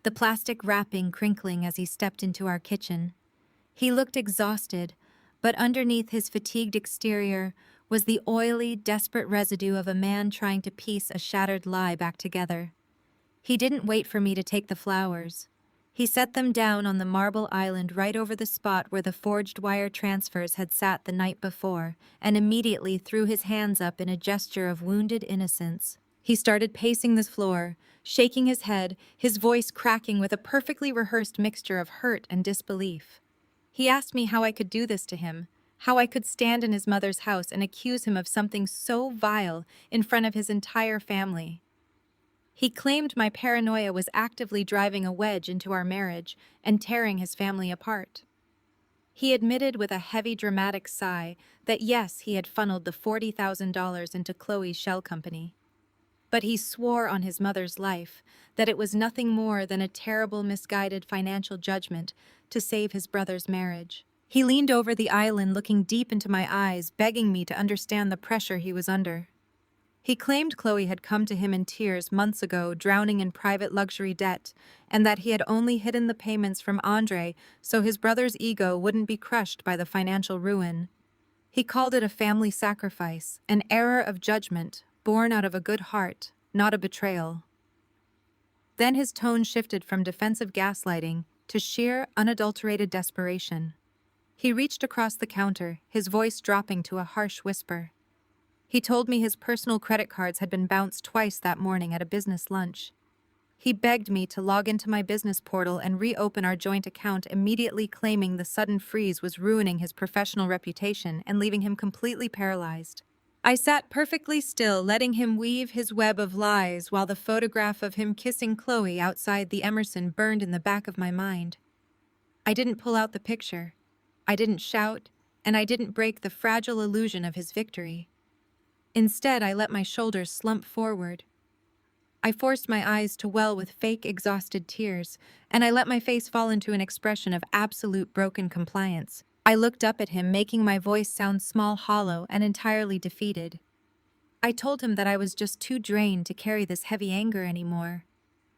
the plastic wrapping crinkling as he stepped into our kitchen. He looked exhausted, but underneath his fatigued exterior was the oily, desperate residue of a man trying to piece a shattered lie back together. He didn't wait for me to take the flowers. He set them down on the marble island right over the spot where the forged wire transfers had sat the night before, and immediately threw his hands up in a gesture of wounded innocence. He started pacing the floor, shaking his head, his voice cracking with a perfectly rehearsed mixture of hurt and disbelief. He asked me how I could do this to him, how I could stand in his mother's house and accuse him of something so vile in front of his entire family. He claimed my paranoia was actively driving a wedge into our marriage and tearing his family apart. He admitted with a heavy, dramatic sigh that yes, he had funneled the $40,000 into Chloe's shell company. But he swore on his mother's life that it was nothing more than a terrible, misguided financial judgment to save his brother's marriage. He leaned over the island, looking deep into my eyes, begging me to understand the pressure he was under. He claimed Chloe had come to him in tears months ago, drowning in private luxury debt, and that he had only hidden the payments from Andre so his brother's ego wouldn't be crushed by the financial ruin. He called it a family sacrifice, an error of judgment, born out of a good heart, not a betrayal. Then his tone shifted from defensive gaslighting to sheer, unadulterated desperation. He reached across the counter, his voice dropping to a harsh whisper. He told me his personal credit cards had been bounced twice that morning at a business lunch. He begged me to log into my business portal and reopen our joint account, immediately claiming the sudden freeze was ruining his professional reputation and leaving him completely paralyzed. I sat perfectly still, letting him weave his web of lies while the photograph of him kissing Chloe outside the Emerson burned in the back of my mind. I didn't pull out the picture. I didn't shout, and I didn't break the fragile illusion of his victory. Instead, I let my shoulders slump forward. I forced my eyes to well with fake, exhausted tears, and I let my face fall into an expression of absolute broken compliance. I looked up at him, making my voice sound small, hollow, and entirely defeated. I told him that I was just too drained to carry this heavy anger anymore.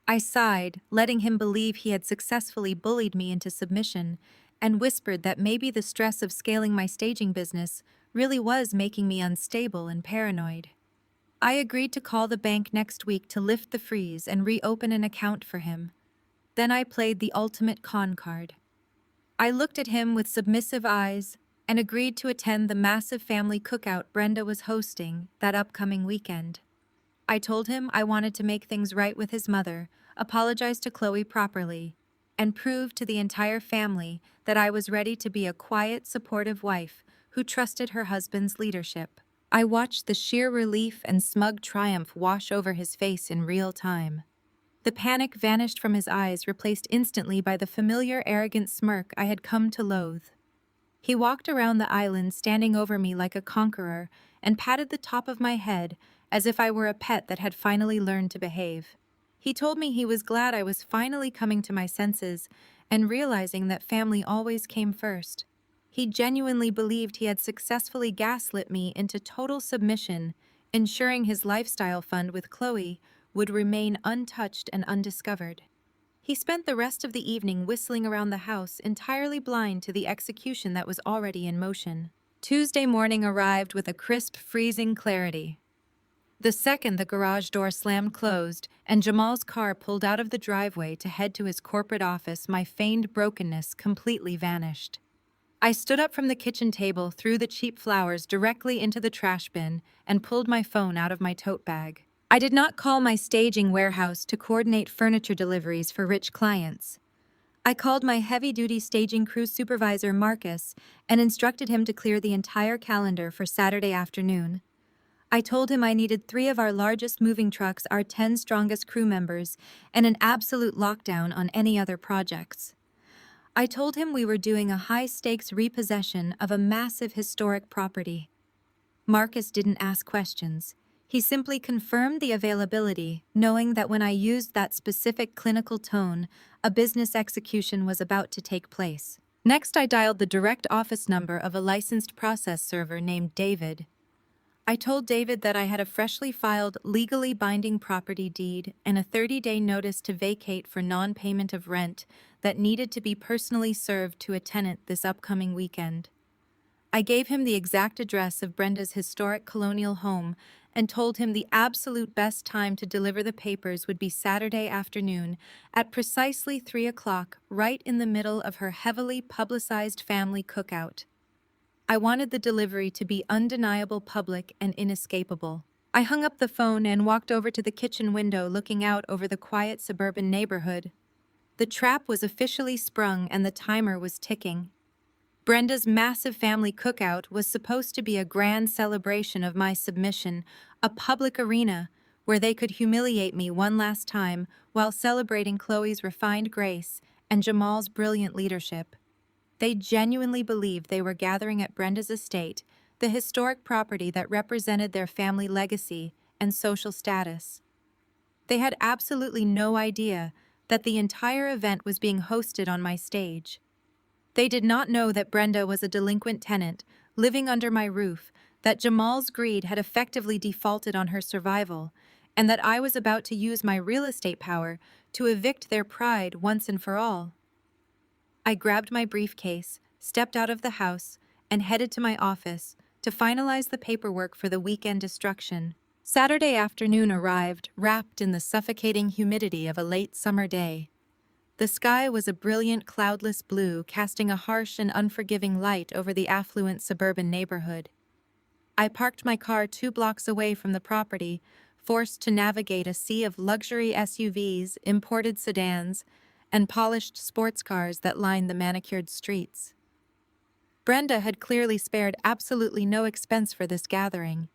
I sighed, letting him believe he had successfully bullied me into submission, and whispered that maybe the stress of scaling my staging business really was making me unstable and paranoid. I agreed to call the bank next week to lift the freeze and reopen an account for him. Then I played the ultimate con card. I looked at him with submissive eyes and agreed to attend the massive family cookout Brenda was hosting that upcoming weekend. I told him I wanted to make things right with his mother, apologize to Chloe properly, and prove to the entire family that I was ready to be a quiet, supportive wife who trusted her husband's leadership. I watched the sheer relief and smug triumph wash over his face in real time. The panic vanished from his eyes, replaced instantly by the familiar, arrogant smirk I had come to loathe. He walked around the island, standing over me like a conqueror, and patted the top of my head as if I were a pet that had finally learned to behave. He told me he was glad I was finally coming to my senses and realizing that family always came first. He genuinely believed he had successfully gaslit me into total submission, ensuring his lifestyle fund with Chloe would remain untouched and undiscovered. He spent the rest of the evening whistling around the house, entirely blind to the execution that was already in motion. Tuesday morning arrived with a crisp, freezing clarity. The second the garage door slammed closed and Jamal's car pulled out of the driveway to head to his corporate office, my feigned brokenness completely vanished. I stood up from the kitchen table, threw the cheap flowers directly into the trash bin, and pulled my phone out of my tote bag. I did not call my staging warehouse to coordinate furniture deliveries for rich clients. I called my heavy-duty staging crew supervisor, Marcus, and instructed him to clear the entire calendar for Saturday afternoon. I told him I needed 3 of our largest moving trucks, our 10 strongest crew members, and an absolute lockdown on any other projects. I told him we were doing a high-stakes repossession of a massive historic property. Marcus didn't ask questions. He simply confirmed the availability, knowing that when I used that specific clinical tone, a business execution was about to take place. Next, I dialed the direct office number of a licensed process server named David. I told David that I had a freshly filed, legally binding property deed and a 30-day notice to vacate for non-payment of rent that needed to be personally served to a tenant this upcoming weekend. I gave him the exact address of Brenda's historic colonial home and told him the absolute best time to deliver the papers would be Saturday afternoon at precisely 3 o'clock, right in the middle of her heavily publicized family cookout. I wanted the delivery to be undeniable, public, and inescapable. I hung up the phone and walked over to the kitchen window, looking out over the quiet suburban neighborhood. The trap was officially sprung and the timer was ticking. Brenda's massive family cookout was supposed to be a grand celebration of my submission, a public arena where they could humiliate me one last time while celebrating Chloe's refined grace and Jamal's brilliant leadership. They genuinely believed they were gathering at Brenda's estate, the historic property that represented their family legacy and social status. They had absolutely no idea that the entire event was being hosted on my stage. They did not know that Brenda was a delinquent tenant living under my roof, that Jamal's greed had effectively defaulted on her survival, and that I was about to use my real estate power to evict their pride once and for all. I grabbed my briefcase, stepped out of the house, and headed to my office to finalize the paperwork for the weekend destruction. Saturday afternoon arrived, wrapped in the suffocating humidity of a late summer day. The sky was a brilliant cloudless blue, casting a harsh and unforgiving light over the affluent suburban neighborhood. I parked my car 2 blocks away from the property, forced to navigate a sea of luxury SUVs, imported sedans, and polished sports cars that lined the manicured streets. Brenda had clearly spared absolutely no expense for this gathering.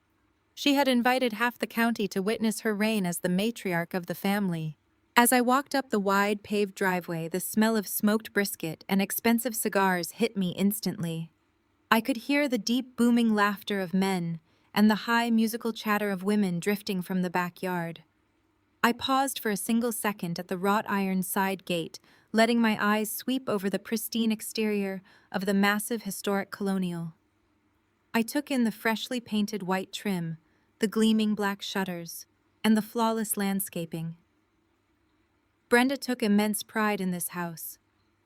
She had invited half the county to witness her reign as the matriarch of the family. As I walked up the wide paved driveway, the smell of smoked brisket and expensive cigars hit me instantly. I could hear the deep booming laughter of men and the high musical chatter of women drifting from the backyard. I paused for a single second at the wrought iron side gate, letting my eyes sweep over the pristine exterior of the massive historic colonial. I took in the freshly painted white trim, the gleaming black shutters, and the flawless landscaping. Brenda took immense pride in this house.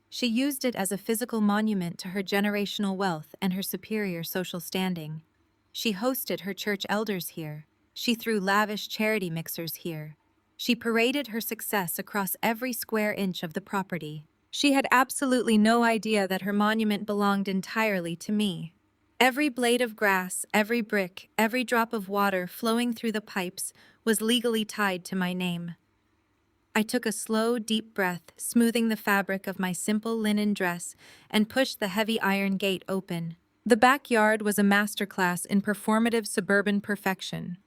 She used it as a physical monument to her generational wealth and her superior social standing. She hosted her church elders here. She threw lavish charity mixers here. She paraded her success across every square inch of the property. She had absolutely no idea that her monument belonged entirely to me. Every blade of grass, every brick, every drop of water flowing through the pipes was legally tied to my name. I took a slow, deep breath, smoothing the fabric of my simple linen dress, and pushed the heavy iron gate open. The backyard was a masterclass in performative suburban perfection.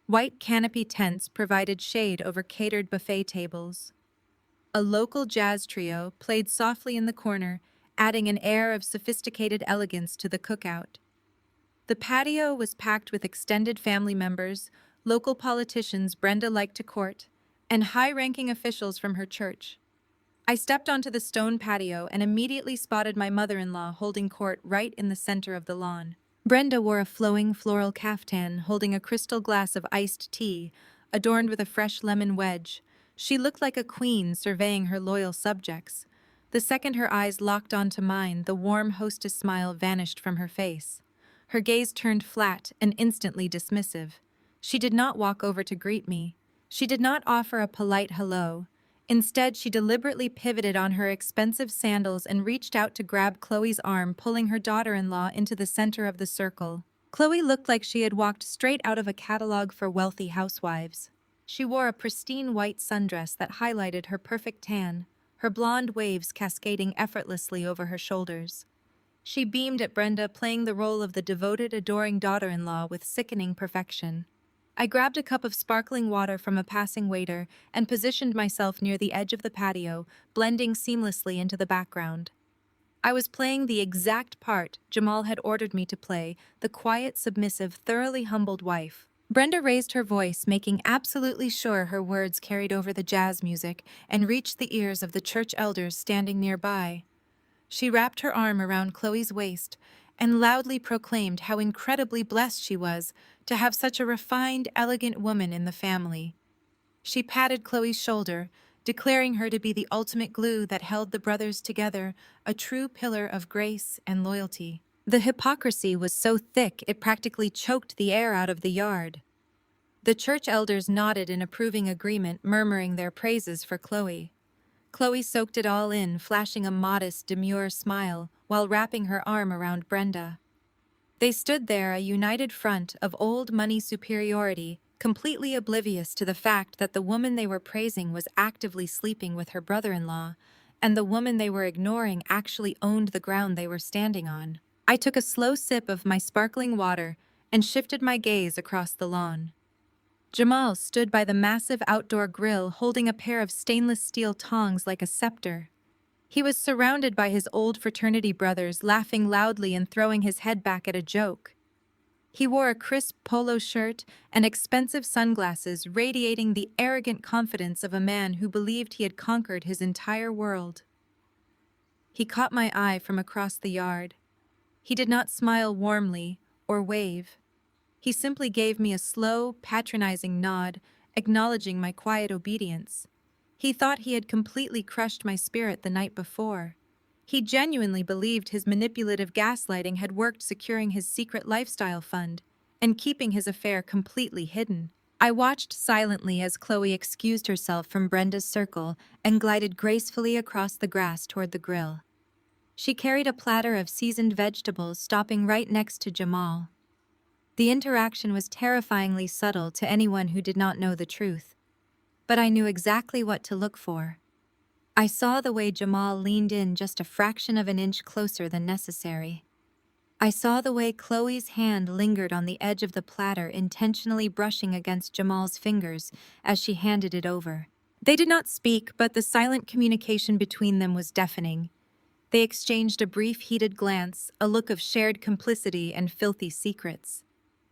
White canopy tents provided shade over catered buffet tables. A local jazz trio played softly in the corner, adding an air of sophisticated elegance to the cookout. The patio was packed with extended family members, local politicians Brenda liked to court, and high-ranking officials from her church. I stepped onto the stone patio and immediately spotted my mother-in-law holding court right in the center of the lawn. Brenda wore a flowing floral caftan, holding a crystal glass of iced tea, adorned with a fresh lemon wedge. She looked like a queen surveying her loyal subjects. The second her eyes locked onto mine, the warm hostess smile vanished from her face. Her gaze turned flat and instantly dismissive. She did not walk over to greet me. She did not offer a polite hello. Instead, she deliberately pivoted on her expensive sandals and reached out to grab Chloe's arm, pulling her daughter-in-law into the center of the circle. Chloe looked like she had walked straight out of a catalog for wealthy housewives. She wore a pristine white sundress that highlighted her perfect tan, her blonde waves cascading effortlessly over her shoulders. She beamed at Brenda, playing the role of the devoted, adoring daughter-in-law with sickening perfection. I grabbed a cup of sparkling water from a passing waiter and positioned myself near the edge of the patio, blending seamlessly into the background. I was playing the exact part Jamal had ordered me to play, the quiet, submissive, thoroughly humbled wife. Brenda raised her voice, making absolutely sure her words carried over the jazz music and reached the ears of the church elders standing nearby. She wrapped her arm around Chloe's waist and loudly proclaimed how incredibly blessed she was to have such a refined, elegant woman in the family. She patted Chloe's shoulder, declaring her to be the ultimate glue that held the brothers together, a true pillar of grace and loyalty. The hypocrisy was so thick it practically choked the air out of the yard. The church elders nodded in approving agreement, murmuring their praises for Chloe. Chloe soaked it all in, flashing a modest, demure smile while wrapping her arm around Brenda. They stood there, a united front of old money superiority, completely oblivious to the fact that the woman they were praising was actively sleeping with her brother-in-law, and the woman they were ignoring actually owned the ground they were standing on. I took a slow sip of my sparkling water and shifted my gaze across the lawn. Jamal stood by the massive outdoor grill holding a pair of stainless steel tongs like a scepter. He was surrounded by his old fraternity brothers, laughing loudly and throwing his head back at a joke. He wore a crisp polo shirt and expensive sunglasses, radiating the arrogant confidence of a man who believed he had conquered his entire world. He caught my eye from across the yard. He did not smile warmly or wave. He simply gave me a slow, patronizing nod, acknowledging my quiet obedience. He thought he had completely crushed my spirit the night before. He genuinely believed his manipulative gaslighting had worked, securing his secret lifestyle fund and keeping his affair completely hidden. I watched silently as Chloe excused herself from Brenda's circle and glided gracefully across the grass toward the grill. She carried a platter of seasoned vegetables, stopping right next to Jamal. The interaction was terrifyingly subtle to anyone who did not know the truth, but I knew exactly what to look for. I saw the way Jamal leaned in just a fraction of an inch closer than necessary. I saw the way Chloe's hand lingered on the edge of the platter, intentionally brushing against Jamal's fingers as she handed it over. They did not speak, but the silent communication between them was deafening. They exchanged a brief, heated glance, a look of shared complicity and filthy secrets.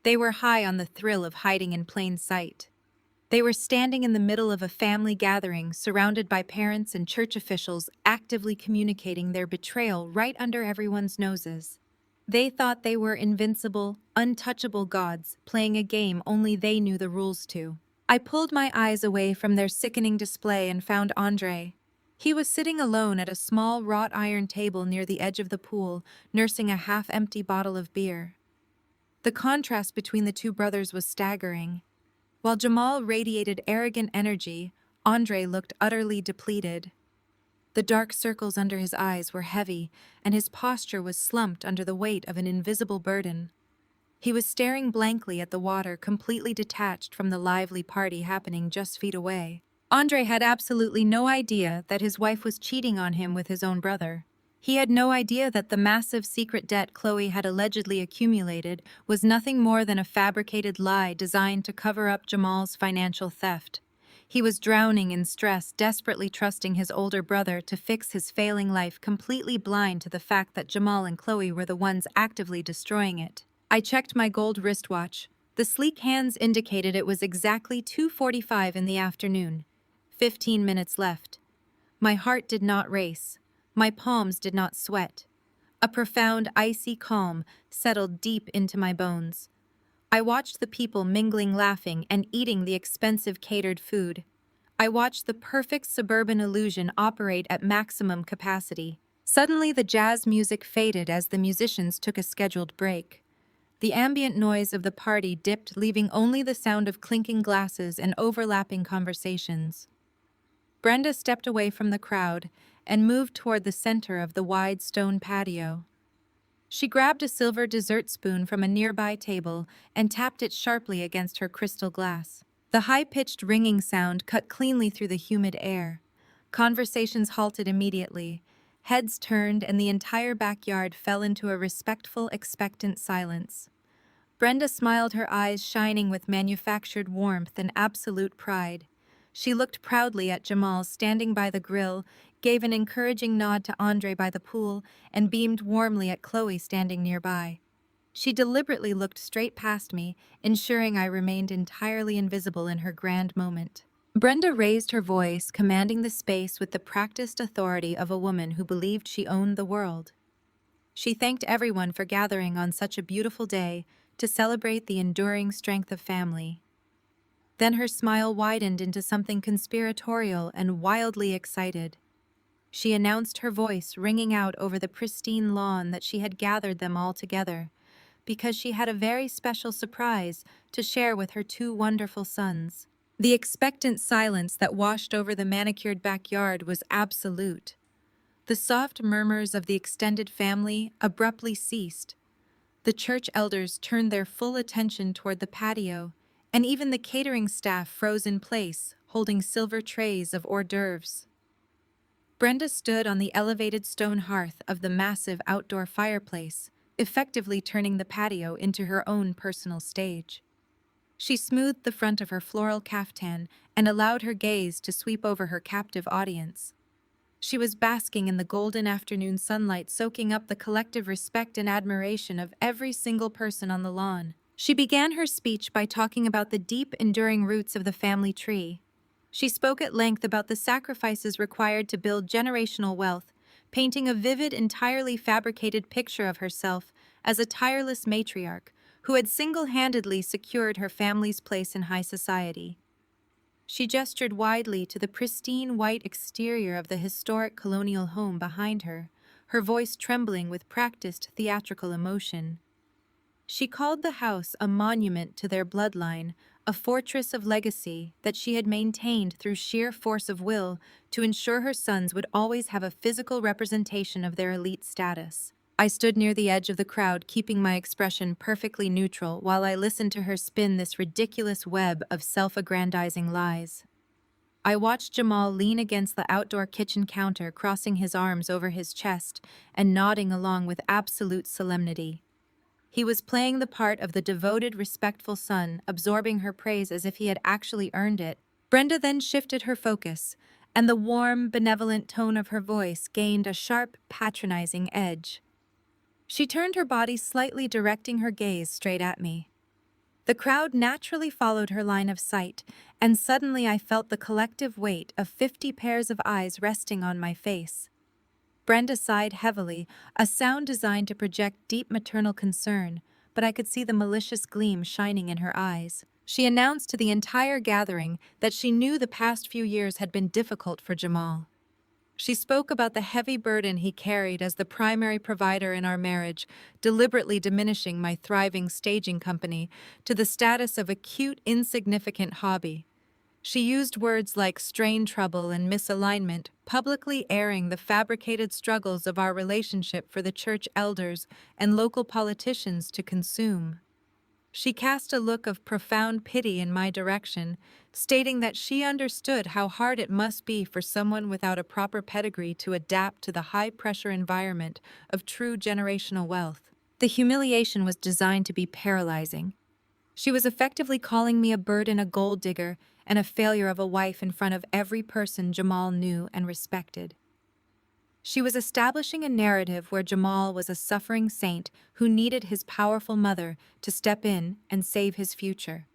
They were high on the thrill of hiding in plain sight. They were standing in the middle of a family gathering, surrounded by parents and church officials actively communicating their betrayal right under everyone's noses. They thought they were invincible, untouchable gods, playing a game only they knew the rules to. I pulled my eyes away from their sickening display and found Andre. He was sitting alone at a small wrought iron table near the edge of the pool, nursing a half-empty bottle of beer. The contrast between the two brothers was staggering. While Jamal radiated arrogant energy, Andre looked utterly depleted. The dark circles under his eyes were heavy, and his posture was slumped under the weight of an invisible burden. He was staring blankly at the water, completely detached from the lively party happening just feet away. Andre had absolutely no idea that his wife was cheating on him with his own brother. He had no idea that the massive secret debt Chloe had allegedly accumulated was nothing more than a fabricated lie designed to cover up Jamal's financial theft. He was drowning in stress, desperately trusting his older brother to fix his failing life, completely blind to the fact that Jamal and Chloe were the ones actively destroying it. I checked my gold wristwatch. The sleek hands indicated it was exactly 2:45 in the afternoon. 15 minutes left. My heart did not race. My palms did not sweat. A profound, icy calm settled deep into my bones. I watched the people mingling, laughing, and eating the expensive catered food. I watched the perfect suburban illusion operate at maximum capacity. Suddenly, the jazz music faded as the musicians took a scheduled break. The ambient noise of the party dipped, leaving only the sound of clinking glasses and overlapping conversations. Brenda stepped away from the crowd and moved toward the center of the wide stone patio. She grabbed a silver dessert spoon from a nearby table and tapped it sharply against her crystal glass. The high-pitched ringing sound cut cleanly through the humid air. Conversations halted immediately. Heads turned and the entire backyard fell into a respectful, expectant silence. Brenda smiled, her eyes shining with manufactured warmth and absolute pride. She looked proudly at Jamal standing by the grill, gave an encouraging nod to Andre by the pool, and beamed warmly at Chloe standing nearby. She deliberately looked straight past me, ensuring I remained entirely invisible in her grand moment. Brenda raised her voice, commanding the space with the practiced authority of a woman who believed she owned the world. She thanked everyone for gathering on such a beautiful day to celebrate the enduring strength of family. Then her smile widened into something conspiratorial and wildly excited. She announced, her voice ringing out over the pristine lawn, that she had gathered them all together because she had a very special surprise to share with her two wonderful sons. The expectant silence that washed over the manicured backyard was absolute. The soft murmurs of the extended family abruptly ceased. The church elders turned their full attention toward the patio, and even the catering staff froze in place, holding silver trays of hors d'oeuvres. Brenda stood on the elevated stone hearth of the massive outdoor fireplace, effectively turning the patio into her own personal stage. She smoothed the front of her floral caftan and allowed her gaze to sweep over her captive audience. She was basking in the golden afternoon sunlight, soaking up the collective respect and admiration of every single person on the lawn. She began her speech by talking about the deep, enduring roots of the family tree. She spoke at length about the sacrifices required to build generational wealth, painting a vivid, entirely fabricated picture of herself as a tireless matriarch who had single-handedly secured her family's place in high society. She gestured widely to the pristine white exterior of the historic colonial home behind her, her voice trembling with practiced theatrical emotion. She called the house a monument to their bloodline, a fortress of legacy that she had maintained through sheer force of will to ensure her sons would always have a physical representation of their elite status. I stood near the edge of the crowd, keeping my expression perfectly neutral while I listened to her spin this ridiculous web of self-aggrandizing lies. I watched Jamal lean against the outdoor kitchen counter, crossing his arms over his chest and nodding along with absolute solemnity. He was playing the part of the devoted, respectful son, absorbing her praise as if he had actually earned it. Brenda then shifted her focus, and the warm, benevolent tone of her voice gained a sharp, patronizing edge. She turned her body slightly, directing her gaze straight at me. The crowd naturally followed her line of sight, and suddenly I felt the collective weight of 50 pairs of eyes resting on my face. Brenda sighed heavily, a sound designed to project deep maternal concern, but I could see the malicious gleam shining in her eyes. She announced to the entire gathering that she knew the past few years had been difficult for Jamal. She spoke about the heavy burden he carried as the primary provider in our marriage, deliberately diminishing my thriving staging company to the status of a cute, insignificant hobby. She used words like strain trouble and misalignment, publicly airing the fabricated struggles of our relationship for the church elders and local politicians to consume. She cast a look of profound pity in my direction, stating that she understood how hard it must be for someone without a proper pedigree to adapt to the high-pressure environment of true generational wealth. The humiliation was designed to be paralyzing. She was effectively calling me a burden, a gold digger, and a failure of a wife in front of every person Jamal knew and respected. She was establishing a narrative where Jamal was a suffering saint who needed his powerful mother to step in and save his future.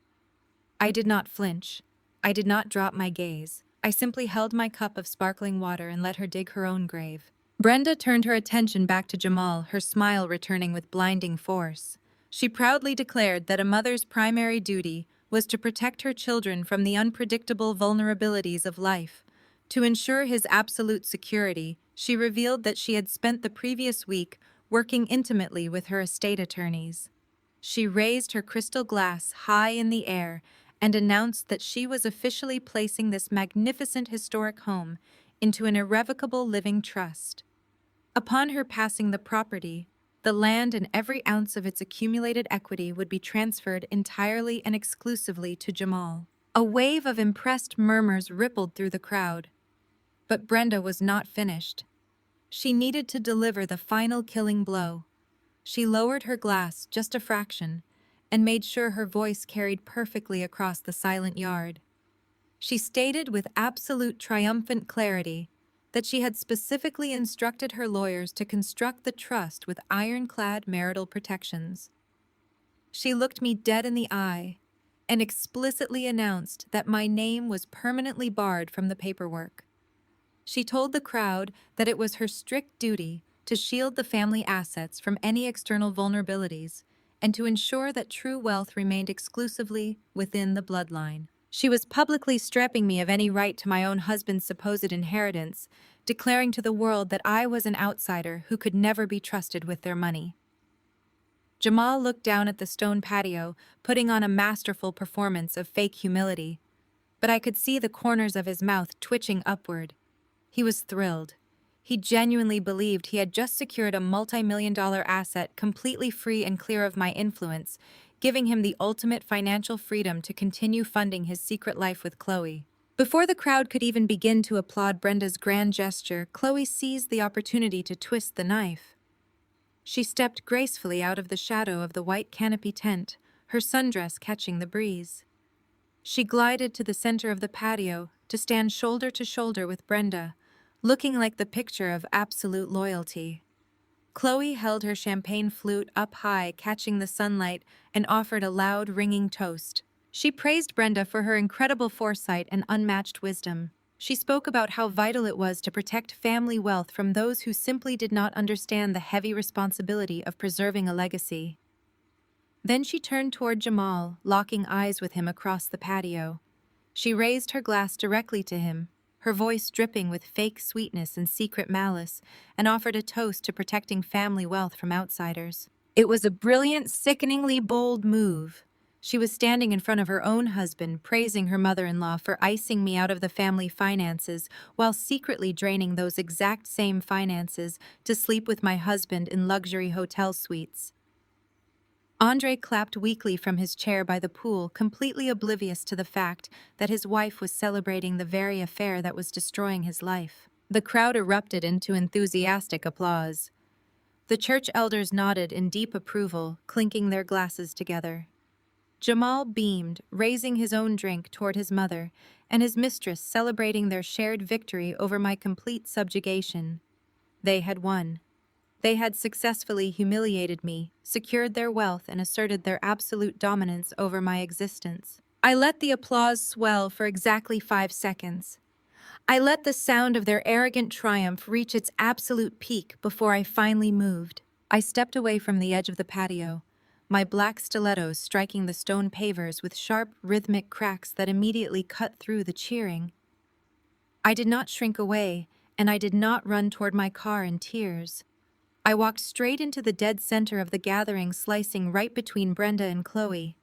I did not flinch. I did not drop my gaze. I simply held my cup of sparkling water and let her dig her own grave. Brenda turned her attention back to Jamal, her smile returning with blinding force. She proudly declared that a mother's primary duty was to protect her children from the unpredictable vulnerabilities of life. To ensure his absolute security, she revealed that she had spent the previous week working intimately with her estate attorneys. She raised her crystal glass high in the air and announced that she was officially placing this magnificent historic home into an irrevocable living trust. Upon her passing the property, the land and every ounce of its accumulated equity would be transferred entirely and exclusively to Jamal. A wave of impressed murmurs rippled through the crowd. But Brenda was not finished. She needed to deliver the final killing blow. She lowered her glass just a fraction and made sure her voice carried perfectly across the silent yard. She stated with absolute triumphant clarity that she had specifically instructed her lawyers to construct the trust with ironclad marital protections. She looked me dead in the eye and explicitly announced that my name was permanently barred from the paperwork. She told the crowd that it was her strict duty to shield the family assets from any external vulnerabilities and to ensure that true wealth remained exclusively within the bloodline. She was publicly stripping me of any right to my own husband's supposed inheritance, declaring to the world that I was an outsider who could never be trusted with their money. Jamal looked down at the stone patio, putting on a masterful performance of fake humility, but I could see the corners of his mouth twitching upward. He was thrilled. He genuinely believed he had just secured a multi-million-dollar asset completely free and clear of my influence, giving him the ultimate financial freedom to continue funding his secret life with Chloe. Before the crowd could even begin to applaud Brenda's grand gesture, Chloe seized the opportunity to twist the knife. She stepped gracefully out of the shadow of the white canopy tent, her sundress catching the breeze. She glided to the center of the patio to stand shoulder to shoulder with Brenda, looking like the picture of absolute loyalty. Chloe held her champagne flute up high, catching the sunlight, and offered a loud, ringing toast. She praised Brenda for her incredible foresight and unmatched wisdom. She spoke about how vital it was to protect family wealth from those who simply did not understand the heavy responsibility of preserving a legacy. Then she turned toward Jamal, locking eyes with him across the patio. She raised her glass directly to him, her voice dripping with fake sweetness and secret malice, and offered a toast to protecting family wealth from outsiders. It was a brilliant, sickeningly bold move. She was standing in front of her own husband, praising her mother-in-law for icing me out of the family finances, while secretly draining those exact same finances to sleep with my husband in luxury hotel suites. Andre clapped weakly from his chair by the pool, completely oblivious to the fact that his wife was celebrating the very affair that was destroying his life. The crowd erupted into enthusiastic applause. The church elders nodded in deep approval, clinking their glasses together. Jamal beamed, raising his own drink toward his mother, and his mistress celebrating their shared victory over my complete subjugation. They had won. They had successfully humiliated me, secured their wealth, and asserted their absolute dominance over my existence. I let the applause swell for exactly 5 seconds. I let the sound of their arrogant triumph reach its absolute peak before I finally moved. I stepped away from the edge of the patio, my black stilettos striking the stone pavers with sharp, rhythmic cracks that immediately cut through the cheering. I did not shrink away, and I did not run toward my car in tears. I walked straight into the dead center of the gathering, slicing right between Brenda and Chloe.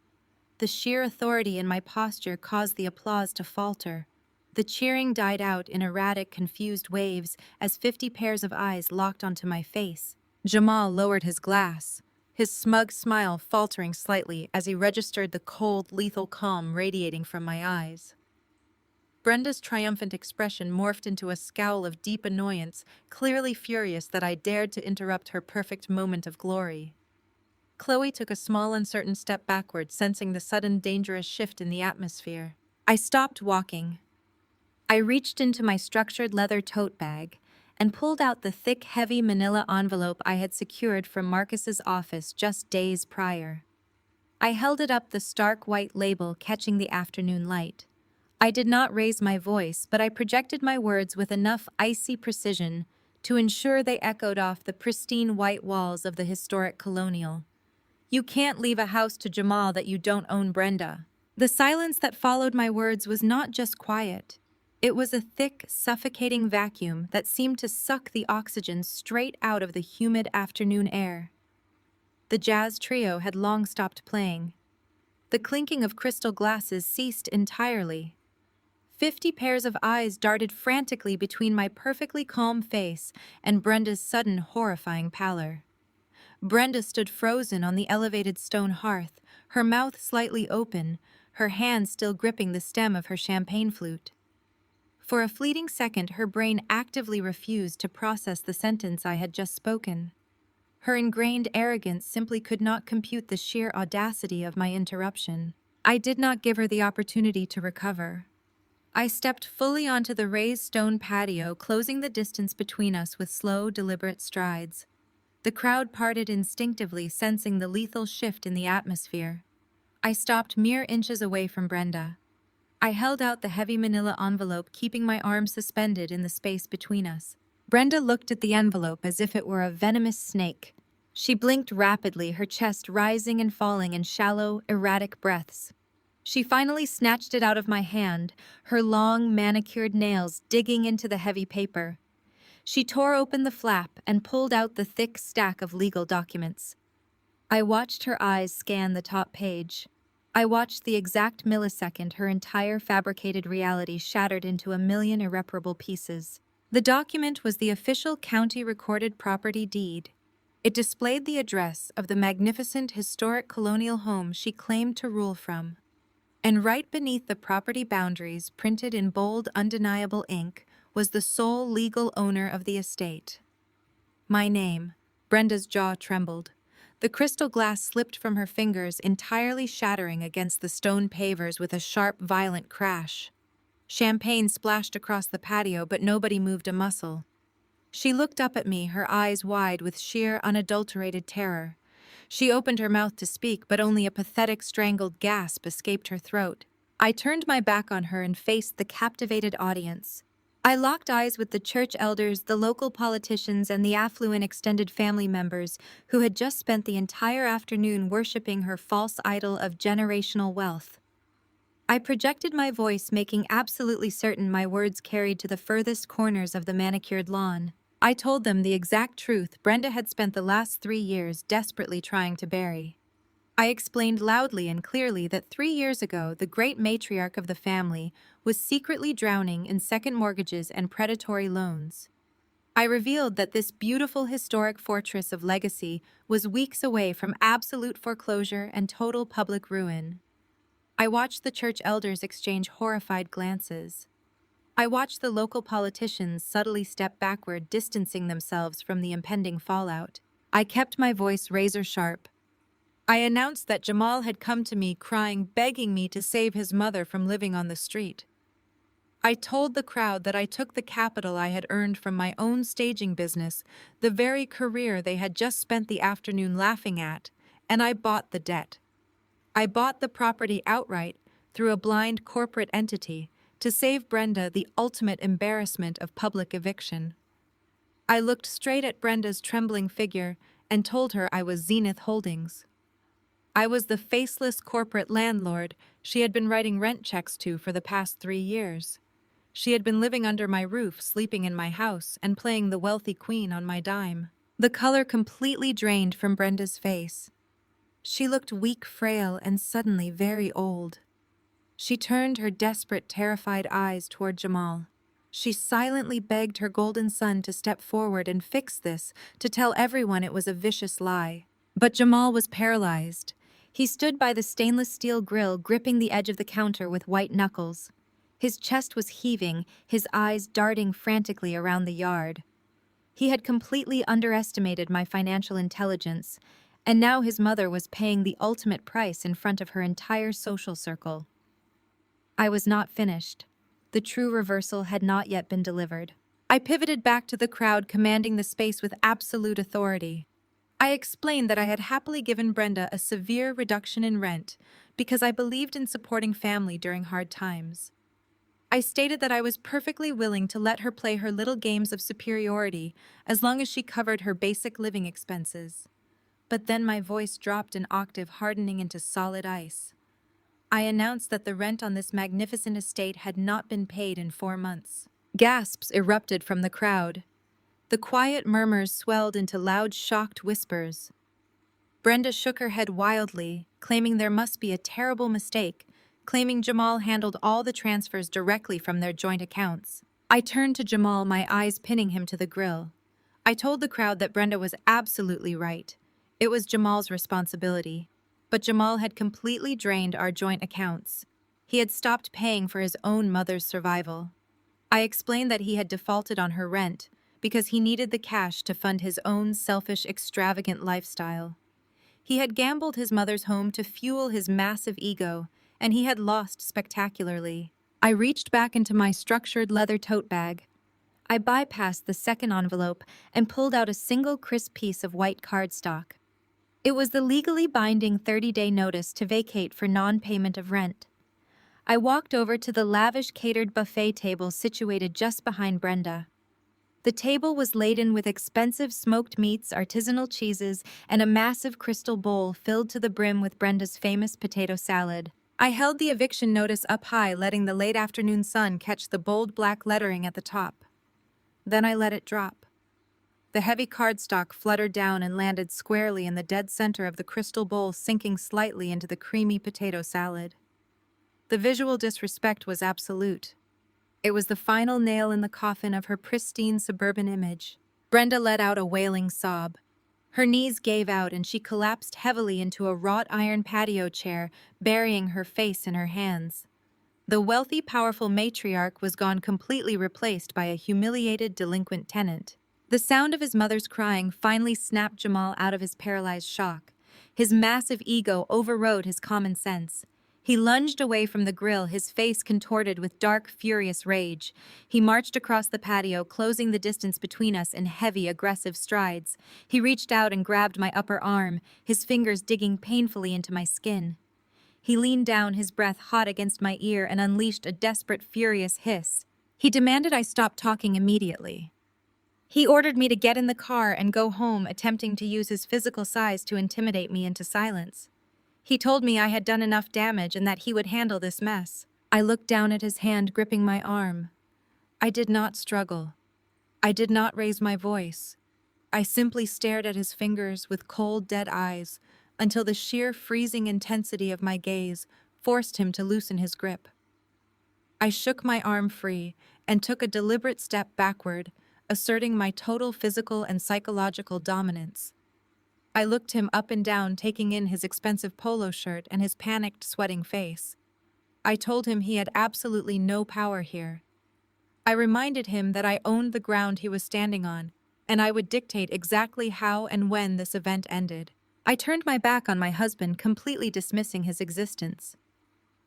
The sheer authority in my posture caused the applause to falter. The cheering died out in erratic, confused waves as 50 pairs of eyes locked onto my face. Jamal lowered his glass, his smug smile faltering slightly as he registered the cold, lethal calm radiating from my eyes. Brenda's triumphant expression morphed into a scowl of deep annoyance, clearly furious that I dared to interrupt her perfect moment of glory. Chloe took a small, uncertain step backward, sensing the sudden, dangerous shift in the atmosphere. I stopped walking. I reached into my structured leather tote bag and pulled out the thick, heavy manila envelope I had secured from Marcus's office just days prior. I held it up, the stark white label catching the afternoon light. I did not raise my voice, but I projected my words with enough icy precision to ensure they echoed off the pristine white walls of the historic colonial. You can't leave a house to Jamal that you don't own, Brenda. The silence that followed my words was not just quiet. It was a thick, suffocating vacuum that seemed to suck the oxygen straight out of the humid afternoon air. The jazz trio had long stopped playing. The clinking of crystal glasses ceased entirely. 50 pairs of eyes darted frantically between my perfectly calm face and Brenda's sudden horrifying pallor. Brenda stood frozen on the elevated stone hearth, her mouth slightly open, her hand still gripping the stem of her champagne flute. For a fleeting second, her brain actively refused to process the sentence I had just spoken. Her ingrained arrogance simply could not compute the sheer audacity of my interruption. I did not give her the opportunity to recover. I stepped fully onto the raised stone patio, closing the distance between us with slow, deliberate strides. The crowd parted instinctively, sensing the lethal shift in the atmosphere. I stopped mere inches away from Brenda. I held out the heavy manila envelope, keeping my arm suspended in the space between us. Brenda looked at the envelope as if it were a venomous snake. She blinked rapidly, her chest rising and falling in shallow, erratic breaths. She finally snatched it out of my hand, her long, manicured nails digging into the heavy paper. She tore open the flap and pulled out the thick stack of legal documents. I watched her eyes scan the top page. I watched the exact millisecond her entire fabricated reality shattered into a million irreparable pieces. The document was the official county recorded property deed. It displayed the address of the magnificent historic colonial home she claimed to rule from. And right beneath the property boundaries, printed in bold, undeniable ink, was the sole legal owner of the estate. My name. Brenda's jaw trembled. The crystal glass slipped from her fingers, entirely shattering against the stone pavers with a sharp, violent crash. Champagne splashed across the patio, but nobody moved a muscle. She looked up at me, her eyes wide with sheer, unadulterated terror. She opened her mouth to speak, but only a pathetic, strangled gasp escaped her throat. I turned my back on her and faced the captivated audience. I locked eyes with the church elders, the local politicians, and the affluent extended family members who had just spent the entire afternoon worshiping her false idol of generational wealth. I projected my voice, making absolutely certain my words carried to the furthest corners of the manicured lawn. I told them the exact truth Brenda had spent the last 3 years desperately trying to bury. I explained loudly and clearly that 3 years ago, the great matriarch of the family was secretly drowning in second mortgages and predatory loans. I revealed that this beautiful historic fortress of legacy was weeks away from absolute foreclosure and total public ruin. I watched the church elders exchange horrified glances. I watched the local politicians subtly step backward, distancing themselves from the impending fallout. I kept my voice razor sharp. I announced that Jamal had come to me crying, begging me to save his mother from living on the street. I told the crowd that I took the capital I had earned from my own staging business, the very career they had just spent the afternoon laughing at, and I bought the debt. I bought the property outright through a blind corporate entity to save Brenda the ultimate embarrassment of public eviction. I looked straight at Brenda's trembling figure and told her I was Zenith Holdings. I was the faceless corporate landlord she had been writing rent checks to for the past 3 years. She had been living under my roof, sleeping in my house, and playing the wealthy queen on my dime. The color completely drained from Brenda's face. She looked weak, frail, and suddenly very old. She turned her desperate, terrified eyes toward Jamal. She silently begged her golden son to step forward and fix this, to tell everyone it was a vicious lie. But Jamal was paralyzed. He stood by the stainless steel grill, gripping the edge of the counter with white knuckles. His chest was heaving, his eyes darting frantically around the yard. He had completely underestimated my financial intelligence, and now his mother was paying the ultimate price in front of her entire social circle. I was not finished. The true reversal had not yet been delivered. I pivoted back to the crowd, commanding the space with absolute authority. I explained that I had happily given Brenda a severe reduction in rent because I believed in supporting family during hard times. I stated that I was perfectly willing to let her play her little games of superiority as long as she covered her basic living expenses. But then my voice dropped an octave, hardening into solid ice. I announced that the rent on this magnificent estate had not been paid in 4 months. Gasps erupted from the crowd. The quiet murmurs swelled into loud, shocked whispers. Brenda shook her head wildly, claiming there must be a terrible mistake, claiming Jamal handled all the transfers directly from their joint accounts. I turned to Jamal, my eyes pinning him to the grill. I told the crowd that Brenda was absolutely right. It was Jamal's responsibility. But Jamal had completely drained our joint accounts. He had stopped paying for his own mother's survival. I explained that he had defaulted on her rent because he needed the cash to fund his own selfish, extravagant lifestyle. He had gambled his mother's home to fuel his massive ego, and he had lost spectacularly. I reached back into my structured leather tote bag. I bypassed the second envelope and pulled out a single crisp piece of white cardstock. It was the legally binding 30-day notice to vacate for non-payment of rent. I walked over to the lavish catered buffet table situated just behind Brenda. The table was laden with expensive smoked meats, artisanal cheeses, and a massive crystal bowl filled to the brim with Brenda's famous potato salad. I held the eviction notice up high, letting the late afternoon sun catch the bold black lettering at the top. Then I let it drop. The heavy cardstock fluttered down and landed squarely in the dead center of the crystal bowl, sinking slightly into the creamy potato salad. The visual disrespect was absolute. It was the final nail in the coffin of her pristine suburban image. Brenda let out a wailing sob. Her knees gave out and she collapsed heavily into a wrought iron patio chair, burying her face in her hands. The wealthy, powerful matriarch was gone, completely replaced by a humiliated, delinquent tenant. The sound of his mother's crying finally snapped Jamal out of his paralyzed shock. His massive ego overrode his common sense. He lunged away from the grill, his face contorted with dark, furious rage. He marched across the patio, closing the distance between us in heavy, aggressive strides. He reached out and grabbed my upper arm, his fingers digging painfully into my skin. He leaned down, his breath hot against my ear, and unleashed a desperate, furious hiss. He demanded I stop talking immediately. He ordered me to get in the car and go home, attempting to use his physical size to intimidate me into silence. He told me I had done enough damage and that he would handle this mess. I looked down at his hand gripping my arm. I did not struggle. I did not raise my voice. I simply stared at his fingers with cold, dead eyes until the sheer freezing intensity of my gaze forced him to loosen his grip. I shook my arm free and took a deliberate step backward, asserting my total physical and psychological dominance. I looked him up and down, taking in his expensive polo shirt and his panicked, sweating face. I told him he had absolutely no power here. I reminded him that I owned the ground he was standing on, and I would dictate exactly how and when this event ended. I turned my back on my husband, completely dismissing his existence.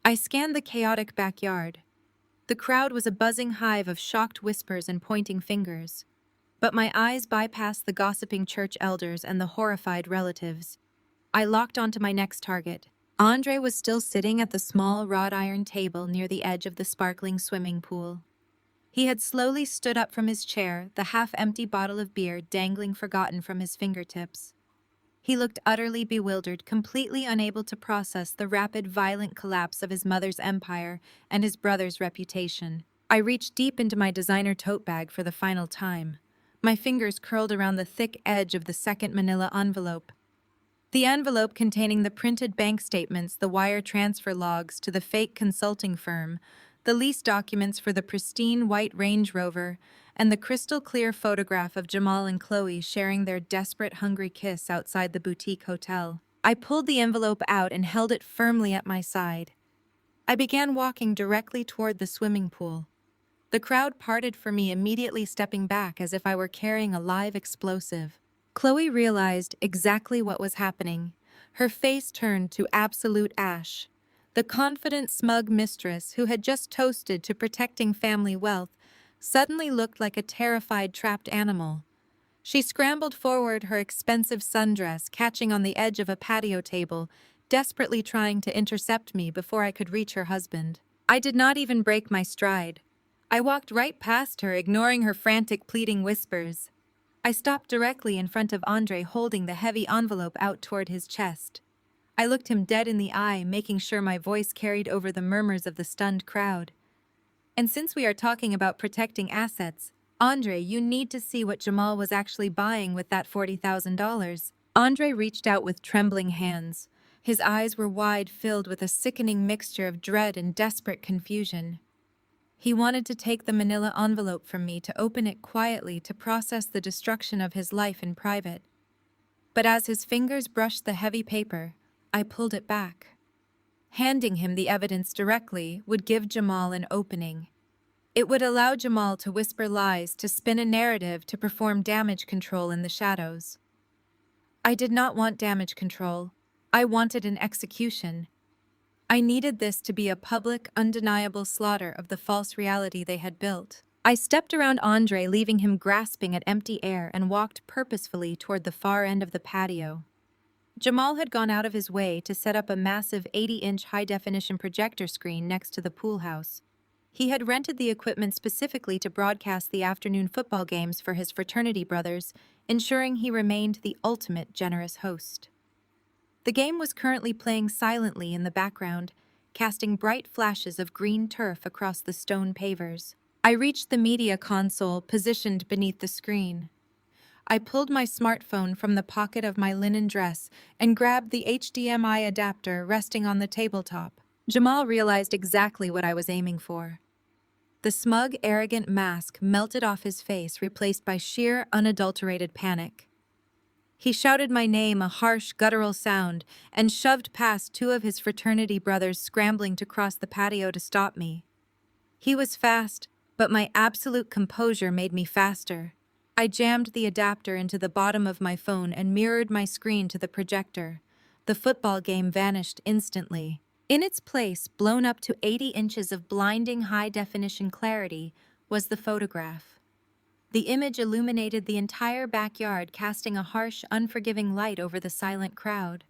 I scanned the chaotic backyard. The crowd was a buzzing hive of shocked whispers and pointing fingers. But my eyes bypassed the gossiping church elders and the horrified relatives. I locked onto my next target. Andre was still sitting at the small wrought iron table near the edge of the sparkling swimming pool. He had slowly stood up from his chair, the half-empty bottle of beer dangling forgotten from his fingertips. He looked utterly bewildered, completely unable to process the rapid, violent collapse of his mother's empire and his brother's reputation. I reached deep into my designer tote bag for the final time. My fingers curled around the thick edge of the second manila envelope. The envelope containing the printed bank statements, the wire transfer logs to the fake consulting firm, the lease documents for the pristine white Range Rover, and the crystal-clear photograph of Jamal and Chloe sharing their desperate, hungry kiss outside the boutique hotel. I pulled the envelope out and held it firmly at my side. I began walking directly toward the swimming pool. The crowd parted for me, immediately stepping back as if I were carrying a live explosive. Chloe realized exactly what was happening. Her face turned to absolute ash. The confident, smug mistress who had just toasted to protecting family wealth suddenly looked like a terrified, trapped animal. She scrambled forward, her expensive sundress catching on the edge of a patio table, desperately trying to intercept me before I could reach her husband. I did not even break my stride. I walked right past her, ignoring her frantic, pleading whispers. I stopped directly in front of Andre, holding the heavy envelope out toward his chest. I looked him dead in the eye, making sure my voice carried over the murmurs of the stunned crowd. And since we are talking about protecting assets, Andre, you need to see what Jamal was actually buying with that $40,000. Andre reached out with trembling hands. His eyes were wide, filled with a sickening mixture of dread and desperate confusion. He wanted to take the manila envelope from me, to open it quietly, to process the destruction of his life in private. But as his fingers brushed the heavy paper, I pulled it back. Handing him the evidence directly would give Jamal an opening. It would allow Jamal to whisper lies, to spin a narrative, to perform damage control in the shadows. I did not want damage control. I wanted an execution. I needed this to be a public, undeniable slaughter of the false reality they had built. I stepped around Andre, leaving him grasping at empty air, and walked purposefully toward the far end of the patio. Jamal had gone out of his way to set up a massive 80-inch high-definition projector screen next to the pool house. He had rented the equipment specifically to broadcast the afternoon football games for his fraternity brothers, ensuring he remained the ultimate generous host. The game was currently playing silently in the background, casting bright flashes of green turf across the stone pavers. I reached the media console positioned beneath the screen. I pulled my smartphone from the pocket of my linen dress and grabbed the HDMI adapter resting on the tabletop. Jamal realized exactly what I was aiming for. The smug, arrogant mask melted off his face, replaced by sheer, unadulterated panic. He shouted my name, a harsh, guttural sound, and shoved past two of his fraternity brothers scrambling to cross the patio to stop me. He was fast, but my absolute composure made me faster. I jammed the adapter into the bottom of my phone and mirrored my screen to the projector. The football game vanished instantly. In its place, blown up to 80 inches of blinding high-definition clarity, was the photograph. The image illuminated the entire backyard, casting a harsh, unforgiving light over the silent crowd.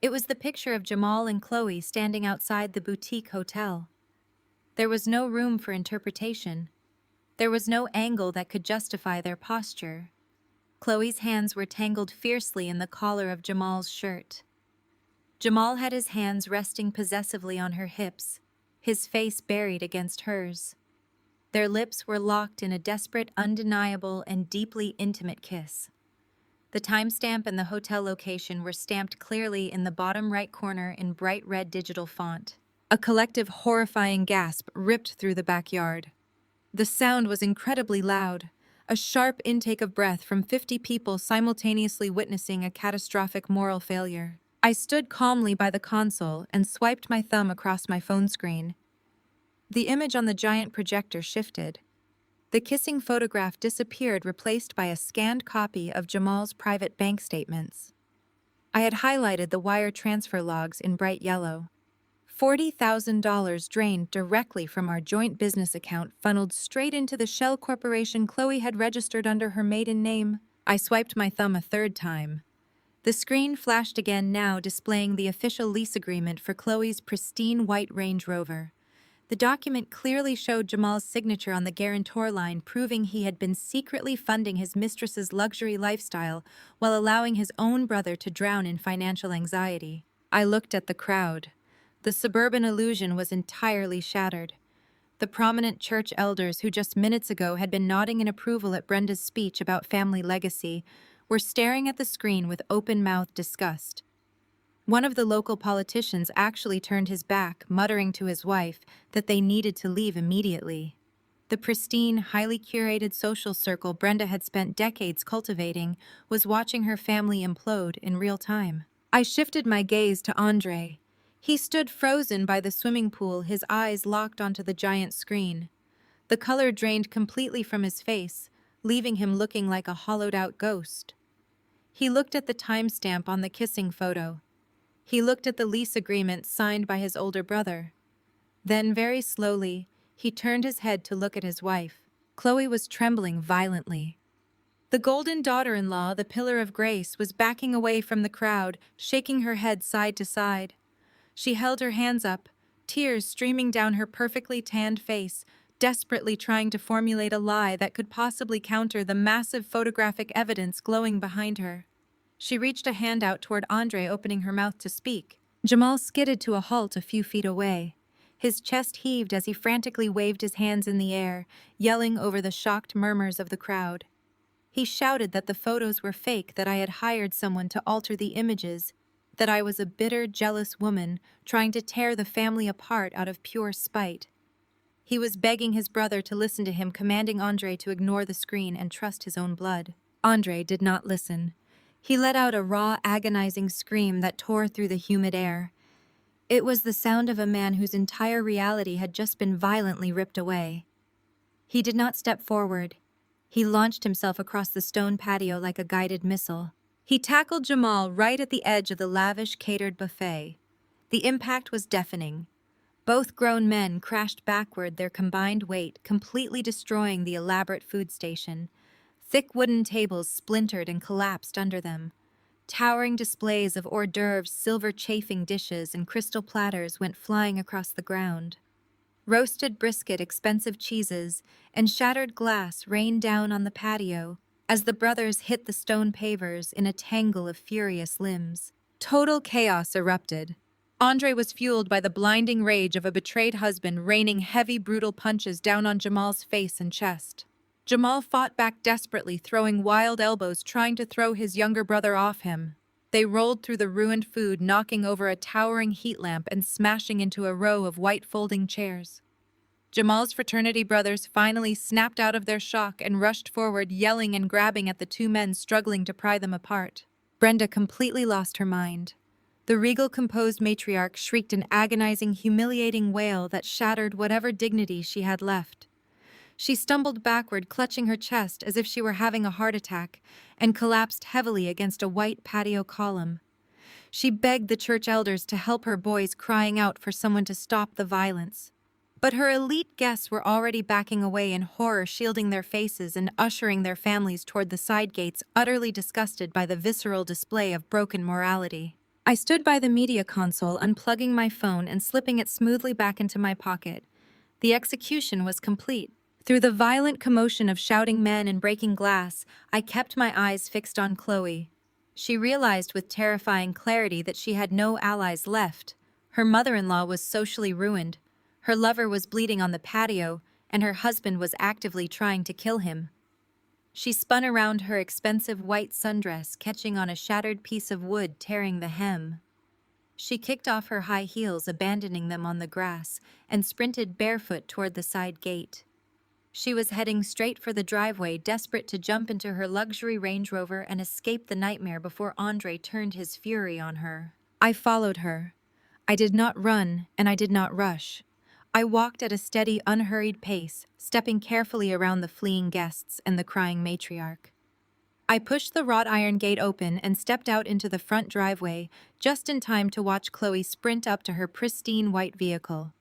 It was the picture of Jamal and Chloe standing outside the boutique hotel. There was no room for interpretation. There was no angle that could justify their posture. Chloe's hands were tangled fiercely in the collar of Jamal's shirt. Jamal had his hands resting possessively on her hips, his face buried against hers. Their lips were locked in a desperate, undeniable, and deeply intimate kiss. The timestamp and the hotel location were stamped clearly in the bottom right corner in bright red digital font. A collective, horrifying gasp ripped through the backyard. The sound was incredibly loud, a sharp intake of breath from 50 people simultaneously witnessing a catastrophic moral failure. I stood calmly by the console and swiped my thumb across my phone screen. The image on the giant projector shifted. The kissing photograph disappeared, replaced by a scanned copy of Jamal's private bank statements. I had highlighted the wire transfer logs in bright yellow. $40,000 drained directly from our joint business account funneled straight into the shell corporation Chloe had registered under her maiden name. I swiped my thumb a third time. The screen flashed again, now displaying the official lease agreement for Chloe's pristine white Range Rover. The document clearly showed Jamal's signature on the guarantor line, proving he had been secretly funding his mistress's luxury lifestyle while allowing his own brother to drown in financial anxiety. I looked at the crowd. The suburban illusion was entirely shattered. The prominent church elders who just minutes ago had been nodding in approval at Brenda's speech about family legacy were staring at the screen with open-mouthed disgust. One of the local politicians actually turned his back, muttering to his wife that they needed to leave immediately. The pristine, highly curated social circle Brenda had spent decades cultivating was watching her family implode in real time. I shifted my gaze to Andre. He stood frozen by the swimming pool, his eyes locked onto the giant screen. The color drained completely from his face, leaving him looking like a hollowed-out ghost. He looked at the timestamp on the kissing photo. He looked at the lease agreement signed by his older brother. Then, very slowly, he turned his head to look at his wife. Chloe was trembling violently. The golden daughter-in-law, the pillar of grace, was backing away from the crowd, shaking her head side to side. She held her hands up, tears streaming down her perfectly tanned face, desperately trying to formulate a lie that could possibly counter the massive photographic evidence glowing behind her. She reached a hand out toward Andre, opening her mouth to speak. Jamal skidded to a halt a few feet away. His chest heaved as he frantically waved his hands in the air, yelling over the shocked murmurs of the crowd. He shouted that the photos were fake, that I had hired someone to alter the images, that I was a bitter, jealous woman trying to tear the family apart out of pure spite. He was begging his brother to listen to him, commanding Andre to ignore the screen and trust his own blood. Andre did not listen. He let out a raw, agonizing scream that tore through the humid air. It was the sound of a man whose entire reality had just been violently ripped away. He did not step forward. He launched himself across the stone patio like a guided missile. He tackled Jamal right at the edge of the lavish, catered buffet. The impact was deafening. Both grown men crashed backward, their combined weight completely destroying the elaborate food station. Thick wooden tables splintered and collapsed under them. Towering displays of hors d'oeuvres, silver chafing dishes, and crystal platters went flying across the ground. Roasted brisket, expensive cheeses, and shattered glass rained down on the patio as the brothers hit the stone pavers in a tangle of furious limbs. Total chaos erupted. Andre was fueled by the blinding rage of a betrayed husband, raining heavy, brutal punches down on Jamal's face and chest. Jamal fought back desperately, throwing wild elbows, trying to throw his younger brother off him. They rolled through the ruined food, knocking over a towering heat lamp and smashing into a row of white folding chairs. Jamal's fraternity brothers finally snapped out of their shock and rushed forward, yelling and grabbing at the two men struggling to pry them apart. Brenda completely lost her mind. The regal, composed matriarch shrieked an agonizing, humiliating wail that shattered whatever dignity she had left. She stumbled backward, clutching her chest as if she were having a heart attack, and collapsed heavily against a white patio column. She begged the church elders to help her boys, crying out for someone to stop the violence. But her elite guests were already backing away in horror, shielding their faces and ushering their families toward the side gates, utterly disgusted by the visceral display of broken morality. I stood by the media console, unplugging my phone and slipping it smoothly back into my pocket. The execution was complete. Through the violent commotion of shouting men and breaking glass, I kept my eyes fixed on Chloe. She realized with terrifying clarity that she had no allies left. Her mother-in-law was socially ruined. Her lover was bleeding on the patio, and her husband was actively trying to kill him. She spun around, her expensive white sundress catching on a shattered piece of wood, tearing the hem. She kicked off her high heels, abandoning them on the grass, and sprinted barefoot toward the side gate. She was heading straight for the driveway, desperate to jump into her luxury Range Rover and escape the nightmare before Andre turned his fury on her. I followed her. I did not run, and I did not rush. I walked at a steady, unhurried pace, stepping carefully around the fleeing guests and the crying matriarch. I pushed the wrought iron gate open and stepped out into the front driveway, just in time to watch Chloe sprint up to her pristine white vehicle.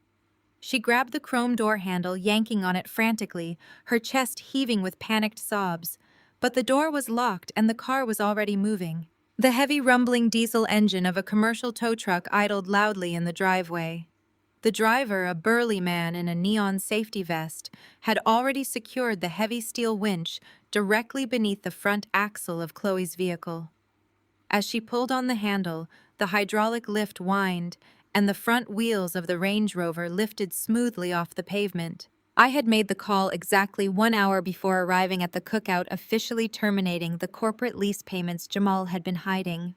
She grabbed the chrome door handle, yanking on it frantically, her chest heaving with panicked sobs. But the door was locked and the car was already moving. The heavy rumbling diesel engine of a commercial tow truck idled loudly in the driveway. The driver, a burly man in a neon safety vest, had already secured the heavy steel winch directly beneath the front axle of Chloe's vehicle. As she pulled on the handle, the hydraulic lift whined, and the front wheels of the Range Rover lifted smoothly off the pavement. I had made the call exactly 1 hour before arriving at the cookout, officially terminating the corporate lease payments Jamal had been hiding.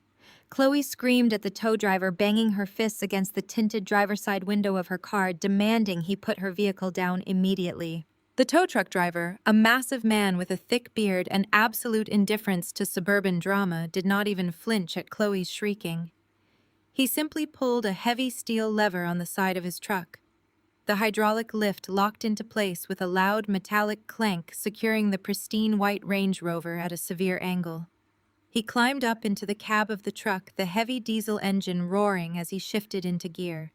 Chloe screamed at the tow driver, banging her fists against the tinted driver's side window of her car, demanding he put her vehicle down immediately. The tow truck driver, a massive man with a thick beard and absolute indifference to suburban drama, did not even flinch at Chloe's shrieking. He simply pulled a heavy steel lever on the side of his truck. The hydraulic lift locked into place with a loud metallic clank, securing the pristine white Range Rover at a severe angle. He climbed up into the cab of the truck, the heavy diesel engine roaring as he shifted into gear.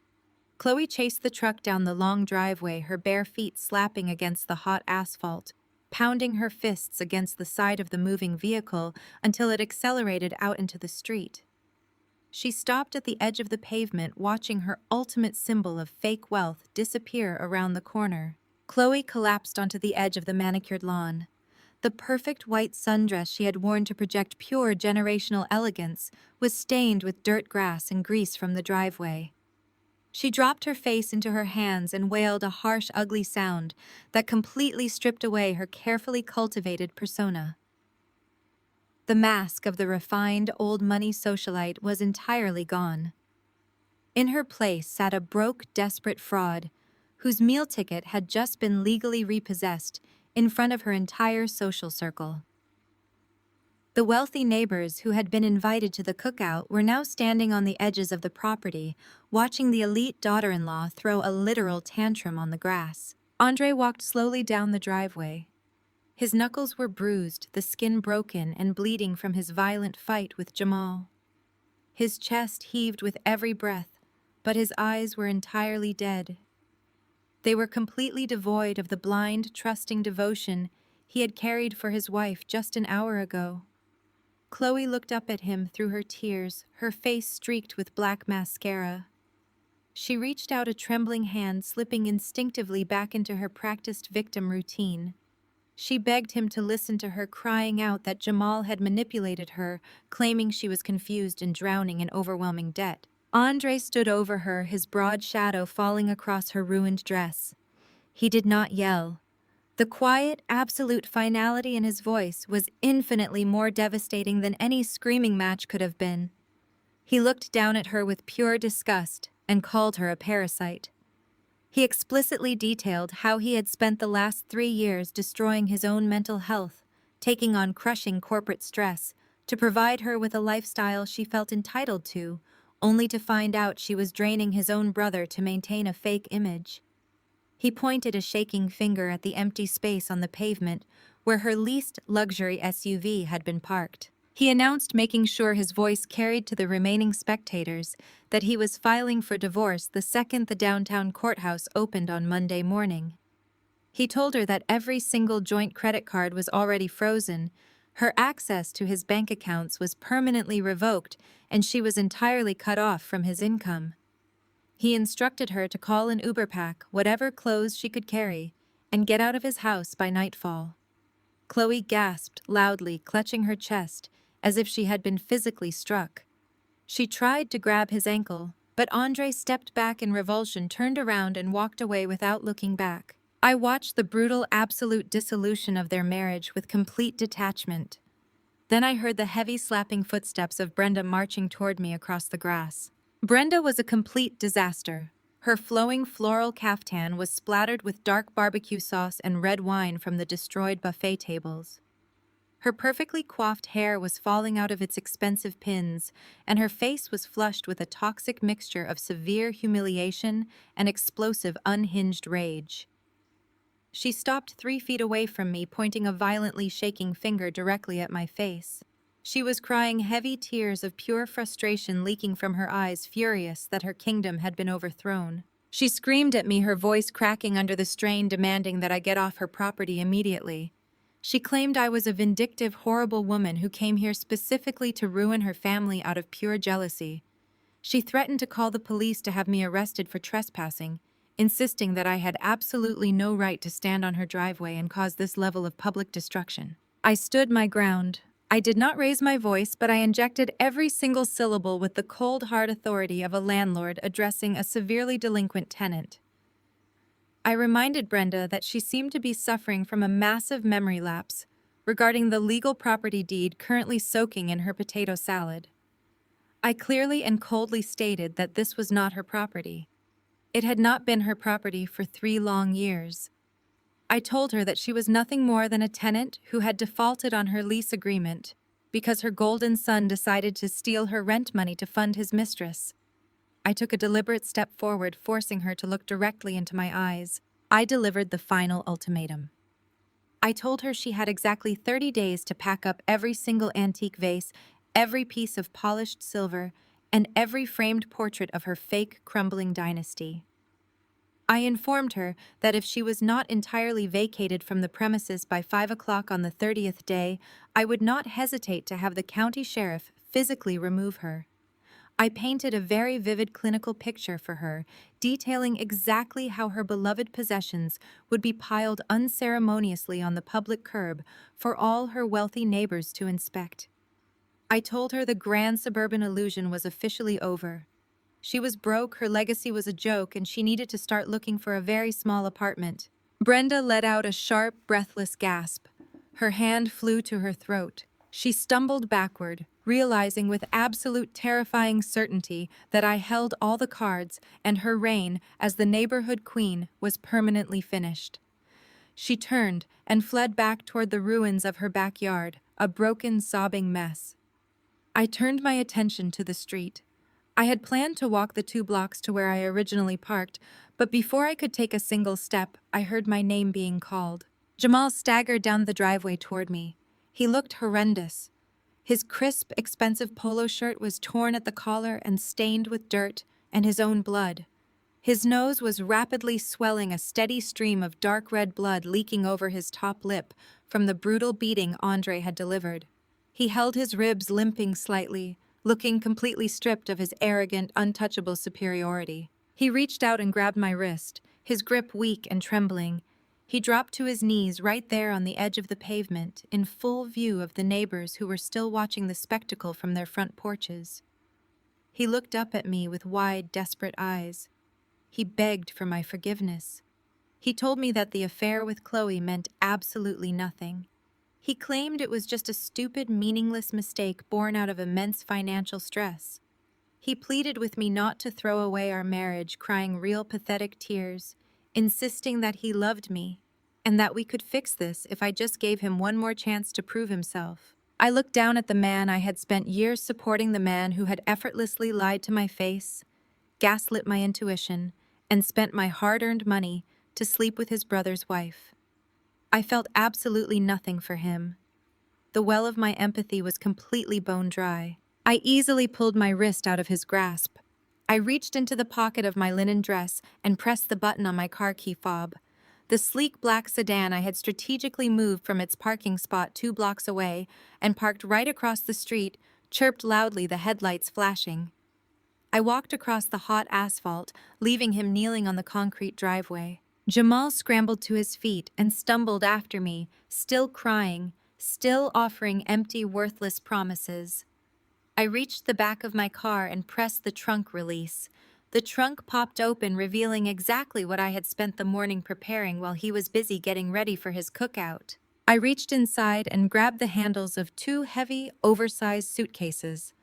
Chloe chased the truck down the long driveway, her bare feet slapping against the hot asphalt, pounding her fists against the side of the moving vehicle until it accelerated out into the street. She stopped at the edge of the pavement, watching her ultimate symbol of fake wealth disappear around the corner. Chloe collapsed onto the edge of the manicured lawn. The perfect white sundress she had worn to project pure generational elegance was stained with dirt, grass, and grease from the driveway. She dropped her face into her hands and wailed a harsh, ugly sound that completely stripped away her carefully cultivated persona. The mask of the refined, old-money socialite was entirely gone. In her place sat a broke, desperate fraud, whose meal ticket had just been legally repossessed in front of her entire social circle. The wealthy neighbors who had been invited to the cookout were now standing on the edges of the property, watching the elite daughter-in-law throw a literal tantrum on the grass. Andre walked slowly down the driveway. His knuckles were bruised, the skin broken and bleeding from his violent fight with Jamal. His chest heaved with every breath, but his eyes were entirely dead. They were completely devoid of the blind, trusting devotion he had carried for his wife just an hour ago. Chloe looked up at him through her tears, her face streaked with black mascara. She reached out a trembling hand, slipping instinctively back into her practiced victim routine. She begged him to listen to her, crying out that Jamal had manipulated her, claiming she was confused and drowning in overwhelming debt. Andre stood over her, his broad shadow falling across her ruined dress. He did not yell. The quiet, absolute finality in his voice was infinitely more devastating than any screaming match could have been. He looked down at her with pure disgust and called her a parasite. He explicitly detailed how he had spent the last 3 years destroying his own mental health, taking on crushing corporate stress, to provide her with a lifestyle she felt entitled to, only to find out she was draining his own brother to maintain a fake image. He pointed a shaking finger at the empty space on the pavement where her least luxury SUV had been parked. He announced, making sure his voice carried to the remaining spectators, that he was filing for divorce the second the downtown courthouse opened on Monday morning. He told her that every single joint credit card was already frozen, her access to his bank accounts was permanently revoked, and she was entirely cut off from his income. He instructed her to call an Uber pack, whatever clothes she could carry, and get out of his house by nightfall. Chloe gasped loudly, clutching her chest, as if she had been physically struck. She tried to grab his ankle, but Andre stepped back in revulsion, turned around and walked away without looking back. I watched the brutal, absolute dissolution of their marriage with complete detachment. Then I heard the heavy slapping footsteps of Brenda marching toward me across the grass. Brenda was a complete disaster. Her flowing floral caftan was splattered with dark barbecue sauce and red wine from the destroyed buffet tables. Her perfectly coiffed hair was falling out of its expensive pins, and her face was flushed with a toxic mixture of severe humiliation and explosive unhinged rage. She stopped 3 feet away from me, pointing a violently shaking finger directly at my face. She was crying heavy tears of pure frustration leaking from her eyes, furious that her kingdom had been overthrown. She screamed at me, her voice cracking under the strain, demanding that I get off her property immediately. She claimed I was a vindictive, horrible woman who came here specifically to ruin her family out of pure jealousy. She threatened to call the police to have me arrested for trespassing, insisting that I had absolutely no right to stand on her driveway and cause this level of public destruction. I stood my ground. I did not raise my voice, but I injected every single syllable with the cold, hard authority of a landlord addressing a severely delinquent tenant. I reminded Brenda that she seemed to be suffering from a massive memory lapse regarding the legal property deed currently soaking in her potato salad. I clearly and coldly stated that this was not her property. It had not been her property for 3 long years. I told her that she was nothing more than a tenant who had defaulted on her lease agreement because her golden son decided to steal her rent money to fund his mistress. I took a deliberate step forward, forcing her to look directly into my eyes. I delivered the final ultimatum. I told her she had exactly 30 days to pack up every single antique vase, every piece of polished silver, and every framed portrait of her fake, crumbling dynasty. I informed her that if she was not entirely vacated from the premises by 5 o'clock on the 30th day, I would not hesitate to have the county sheriff physically remove her. I painted a very vivid clinical picture for her, detailing exactly how her beloved possessions would be piled unceremoniously on the public curb for all her wealthy neighbors to inspect. I told her the grand suburban illusion was officially over. She was broke, her legacy was a joke, and she needed to start looking for a very small apartment. Brenda let out a sharp, breathless gasp. Her hand flew to her throat. She stumbled backward, realizing with absolute terrifying certainty that I held all the cards and her reign as the neighborhood queen was permanently finished. She turned and fled back toward the ruins of her backyard, a broken, sobbing mess. I turned my attention to the street. I had planned to walk the 2 blocks to where I originally parked, but before I could take a single step, I heard my name being called. Jamal staggered down the driveway toward me. He looked horrendous. His crisp, expensive polo shirt was torn at the collar and stained with dirt and his own blood. His nose was rapidly swelling, a steady stream of dark red blood leaking over his top lip from the brutal beating Andre had delivered. He held his ribs, limping slightly, looking completely stripped of his arrogant, untouchable superiority. He reached out and grabbed my wrist, his grip weak and trembling. He dropped to his knees right there on the edge of the pavement, in full view of the neighbors who were still watching the spectacle from their front porches. He looked up at me with wide, desperate eyes. He begged for my forgiveness. He told me that the affair with Chloe meant absolutely nothing. He claimed it was just a stupid, meaningless mistake born out of immense financial stress. He pleaded with me not to throw away our marriage, crying real pathetic tears, insisting that he loved me, and that we could fix this if I just gave him one more chance to prove himself. I looked down at the man I had spent years supporting, the man who had effortlessly lied to my face, gaslit my intuition, and spent my hard-earned money to sleep with his brother's wife. I felt absolutely nothing for him. The well of my empathy was completely bone dry. I easily pulled my wrist out of his grasp. I reached into the pocket of my linen dress and pressed the button on my car key fob. The sleek black sedan I had strategically moved from its parking spot 2 blocks away and parked right across the street chirped loudly, the headlights flashing. I walked across the hot asphalt, leaving him kneeling on the concrete driveway. Jamal scrambled to his feet and stumbled after me, still crying, still offering empty, worthless promises. I reached the back of my car and pressed the trunk release. The trunk popped open, revealing exactly what I had spent the morning preparing while he was busy getting ready for his cookout. I reached inside and grabbed the handles of 2 heavy, oversized suitcases.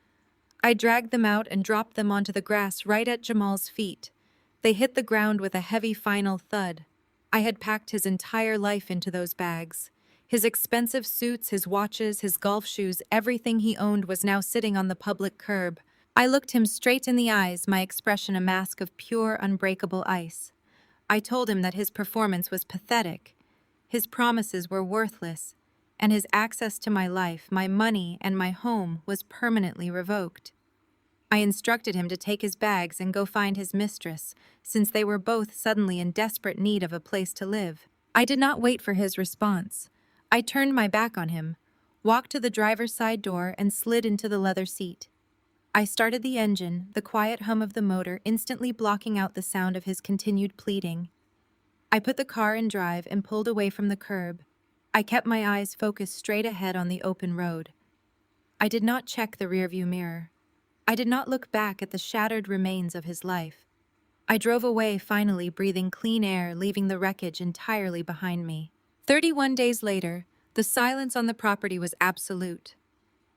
I dragged them out and dropped them onto the grass right at Jamal's feet. They hit the ground with a heavy final thud. I had packed his entire life into those bags. His expensive suits, his watches, his golf shoes, everything he owned was now sitting on the public curb. I looked him straight in the eyes, my expression a mask of pure, unbreakable ice. I told him that his performance was pathetic, His promises were worthless, and his access to my life, my money, and my home was permanently revoked. I instructed him to take his bags and go find his mistress, since they were both suddenly in desperate need of a place to live. I did not wait for his response. I turned my back on him, walked to the driver's side door, and slid into the leather seat. I started the engine, the quiet hum of the motor instantly blocking out the sound of his continued pleading. I put the car in drive and pulled away from the curb. I kept my eyes focused straight ahead on the open road. I did not check the rearview mirror. I did not look back at the shattered remains of his life. I drove away, finally breathing clean air, leaving the wreckage entirely behind me. 31 days later, the silence on the property was absolute.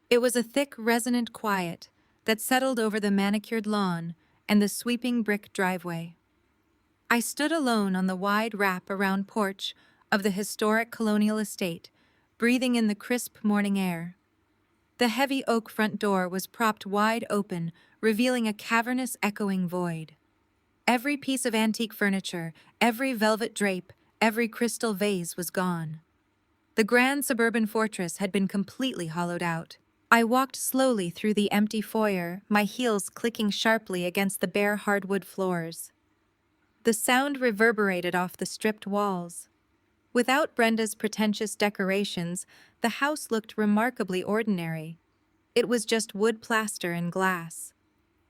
It was a thick, resonant quiet that settled over the manicured lawn and the sweeping brick driveway. I stood alone on the wide wrap-around porch of the historic colonial estate, breathing in the crisp morning air. The heavy oak front door was propped wide open, revealing a cavernous, echoing void. Every piece of antique furniture, every velvet drape, every crystal vase was gone. The grand suburban fortress had been completely hollowed out. I walked slowly through the empty foyer, my heels clicking sharply against the bare hardwood floors. The sound reverberated off the stripped walls. Without Brenda's pretentious decorations, the house looked remarkably ordinary. It was just wood plaster and glass.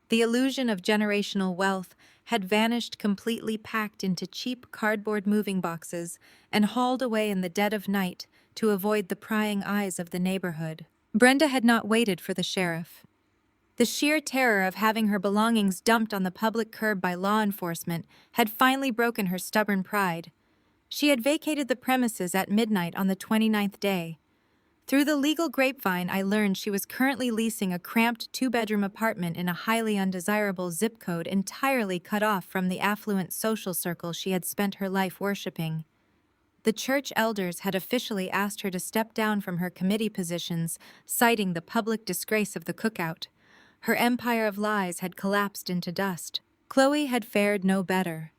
The illusion of generational wealth had vanished completely, packed into cheap cardboard moving boxes and hauled away in the dead of night to avoid the prying eyes of the neighborhood. Brenda had not waited for the sheriff. The sheer terror of having her belongings dumped on the public curb by law enforcement had finally broken her stubborn pride. She had vacated the premises at midnight on the 29th day. Through the legal grapevine, I learned she was currently leasing a cramped two-bedroom apartment in a highly undesirable zip code entirely cut off from the affluent social circle she had spent her life worshipping. The church elders had officially asked her to step down from her committee positions, citing the public disgrace of the cookout. Her empire of lies had collapsed into dust. Chloe had fared no better.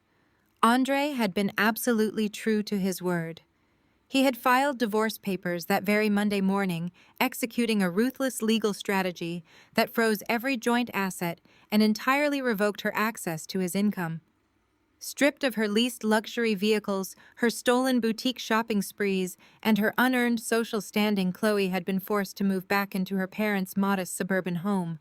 Andre had been absolutely true to his word. He had filed divorce papers that very Monday morning, executing a ruthless legal strategy that froze every joint asset and entirely revoked her access to his income. Stripped of her leased luxury vehicles, her stolen boutique shopping sprees, and her unearned social standing, Chloe had been forced to move back into her parents' modest suburban home.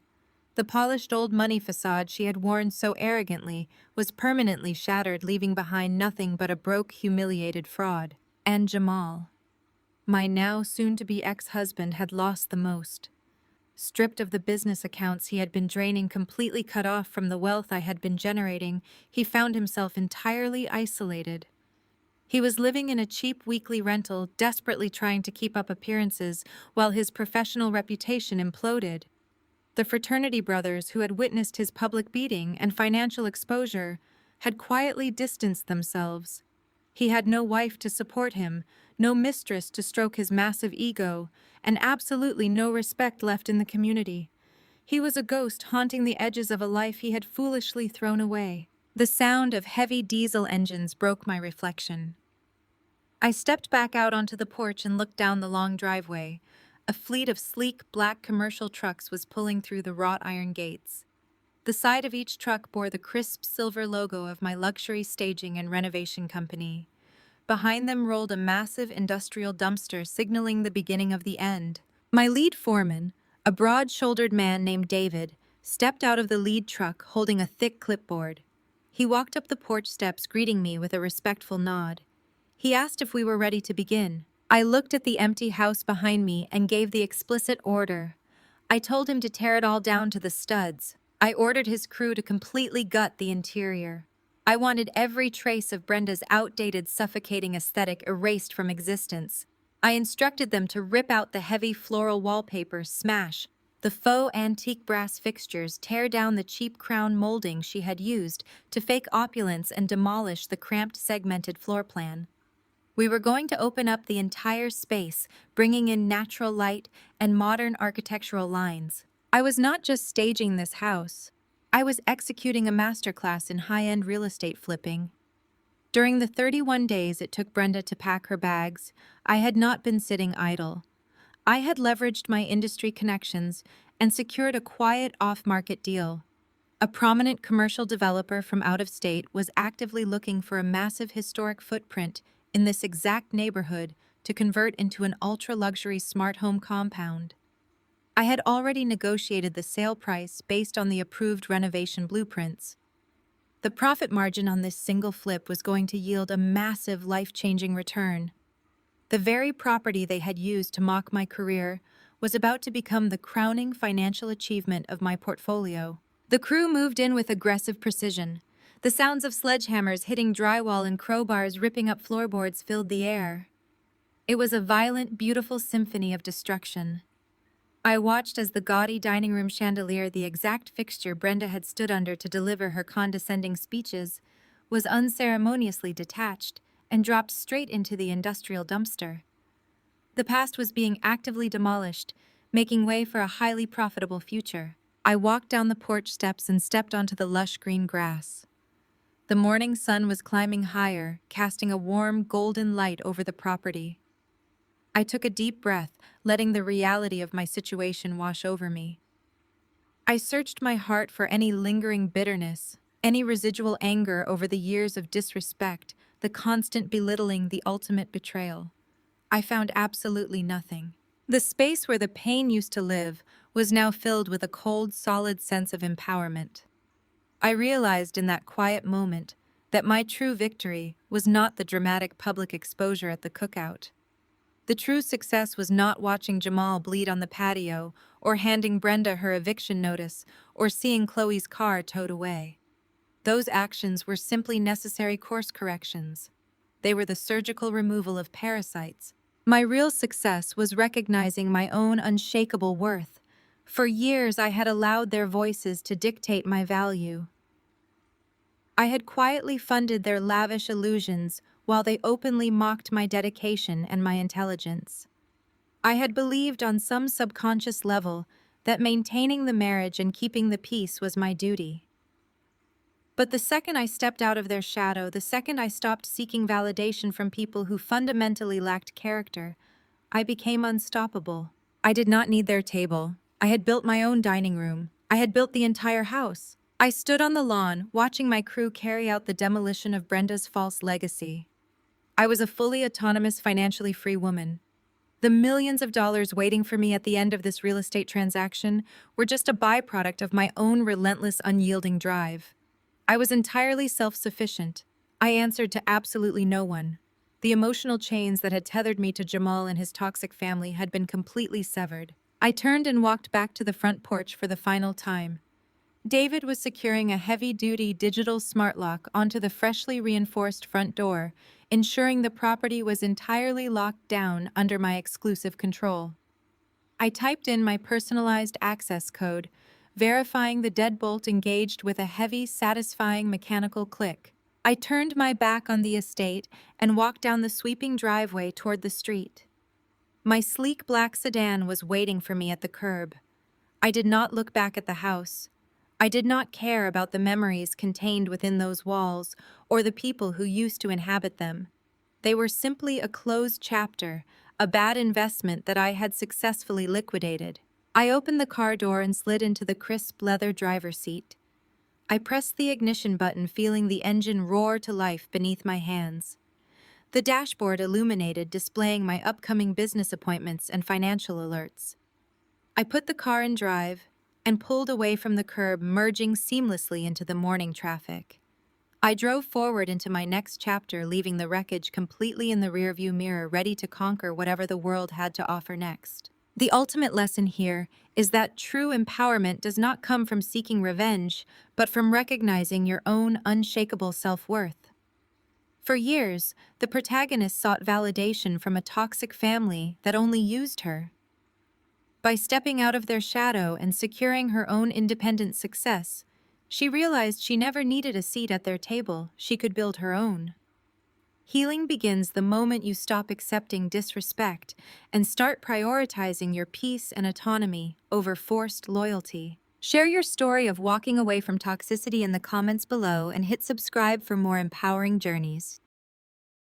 The polished old money facade she had worn so arrogantly was permanently shattered, leaving behind nothing but a broke, humiliated fraud. And Jamal, my now soon-to-be ex-husband, had lost the most. Stripped of the business accounts he had been draining, completely cut off from the wealth I had been generating, he found himself entirely isolated. He was living in a cheap weekly rental, desperately trying to keep up appearances, while his professional reputation imploded. The fraternity brothers who had witnessed his public beating and financial exposure had quietly distanced themselves. He had no wife to support him, no mistress to stroke his massive ego, and absolutely no respect left in the community. He was a ghost haunting the edges of a life he had foolishly thrown away. The sound of heavy diesel engines broke my reflection. I stepped back out onto the porch and looked down the long driveway. A fleet of sleek, black commercial trucks was pulling through the wrought iron gates. The side of each truck bore the crisp silver logo of my luxury staging and renovation company. Behind them rolled a massive industrial dumpster, signaling the beginning of the end. My lead foreman, a broad-shouldered man named David, stepped out of the lead truck holding a thick clipboard. He walked up the porch steps, greeting me with a respectful nod. He asked if we were ready to begin. I looked at the empty house behind me and gave the explicit order. I told him to tear it all down to the studs. I ordered his crew to completely gut the interior. I wanted every trace of Brenda's outdated, suffocating aesthetic erased from existence. I instructed them to rip out the heavy floral wallpaper, smash the faux antique brass fixtures, tear down the cheap crown molding she had used to fake opulence, and demolish the cramped, segmented floor plan. We were going to open up the entire space, bringing in natural light and modern architectural lines. I was not just staging this house. I was executing a masterclass in high-end real estate flipping. During the 31 days it took Brenda to pack her bags, I had not been sitting idle. I had leveraged my industry connections and secured a quiet off-market deal. A prominent commercial developer from out of state was actively looking for a massive historic footprint in this exact neighborhood to convert into an ultra-luxury smart home compound. I had already negotiated the sale price based on the approved renovation blueprints. The profit margin on this single flip was going to yield a massive life-changing return. The very property they had used to mock my career was about to become the crowning financial achievement of my portfolio. The crew moved in with aggressive precision. The sounds of sledgehammers hitting drywall and crowbars ripping up floorboards filled the air. It was a violent, beautiful symphony of destruction. I watched as the gaudy dining room chandelier, the exact fixture Brenda had stood under to deliver her condescending speeches, was unceremoniously detached and dropped straight into the industrial dumpster. The past was being actively demolished, making way for a highly profitable future. I walked down the porch steps and stepped onto the lush green grass. The morning sun was climbing higher, casting a warm, golden light over the property. I took a deep breath, letting the reality of my situation wash over me. I searched my heart for any lingering bitterness, any residual anger over the years of disrespect, the constant belittling, the ultimate betrayal. I found absolutely nothing. The space where the pain used to live was now filled with a cold, solid sense of empowerment. I realized in that quiet moment that my true victory was not the dramatic public exposure at the cookout. The true success was not watching Jamal bleed on the patio, or handing Brenda her eviction notice, or seeing Chloe's car towed away. Those actions were simply necessary course corrections. They were the surgical removal of parasites. My real success was recognizing my own unshakable worth. For years I had allowed their voices to dictate my value. I had quietly funded their lavish illusions while they openly mocked my dedication and my intelligence. I had believed on some subconscious level that maintaining the marriage and keeping the peace was my duty. But the second I stepped out of their shadow, the second I stopped seeking validation from people who fundamentally lacked character, I became unstoppable. I did not need their table. I had built my own dining room. I had built the entire house. I stood on the lawn, watching my crew carry out the demolition of Brenda's false legacy. I was a fully autonomous, financially free woman. The millions of dollars waiting for me at the end of this real estate transaction were just a byproduct of my own relentless, unyielding drive. I was entirely self-sufficient. I answered to absolutely no one. The emotional chains that had tethered me to Jamal and his toxic family had been completely severed. I turned and walked back to the front porch for the final time. David was securing a heavy-duty digital smart lock onto the freshly reinforced front door, ensuring the property was entirely locked down under my exclusive control. I typed in my personalized access code, verifying the deadbolt engaged with a heavy, satisfying mechanical click. I turned my back on the estate and walked down the sweeping driveway toward the street. My sleek black sedan was waiting for me at the curb. I did not look back at the house. I did not care about the memories contained within those walls or the people who used to inhabit them. They were simply a closed chapter, a bad investment that I had successfully liquidated. I opened the car door and slid into the crisp leather driver's seat. I pressed the ignition button, feeling the engine roar to life beneath my hands. The dashboard illuminated, displaying my upcoming business appointments and financial alerts. I put the car in drive and pulled away from the curb, merging seamlessly into the morning traffic. I drove forward into my next chapter, leaving the wreckage completely in the rearview mirror, ready to conquer whatever the world had to offer next. The ultimate lesson here is that true empowerment does not come from seeking revenge, but from recognizing your own unshakable self-worth. For years, the protagonist sought validation from a toxic family that only used her. By stepping out of their shadow and securing her own independent success, she realized she never needed a seat at their table. She could build her own. Healing begins the moment you stop accepting disrespect and start prioritizing your peace and autonomy over forced loyalty. Share your story of walking away from toxicity in the comments below and hit subscribe for more empowering journeys.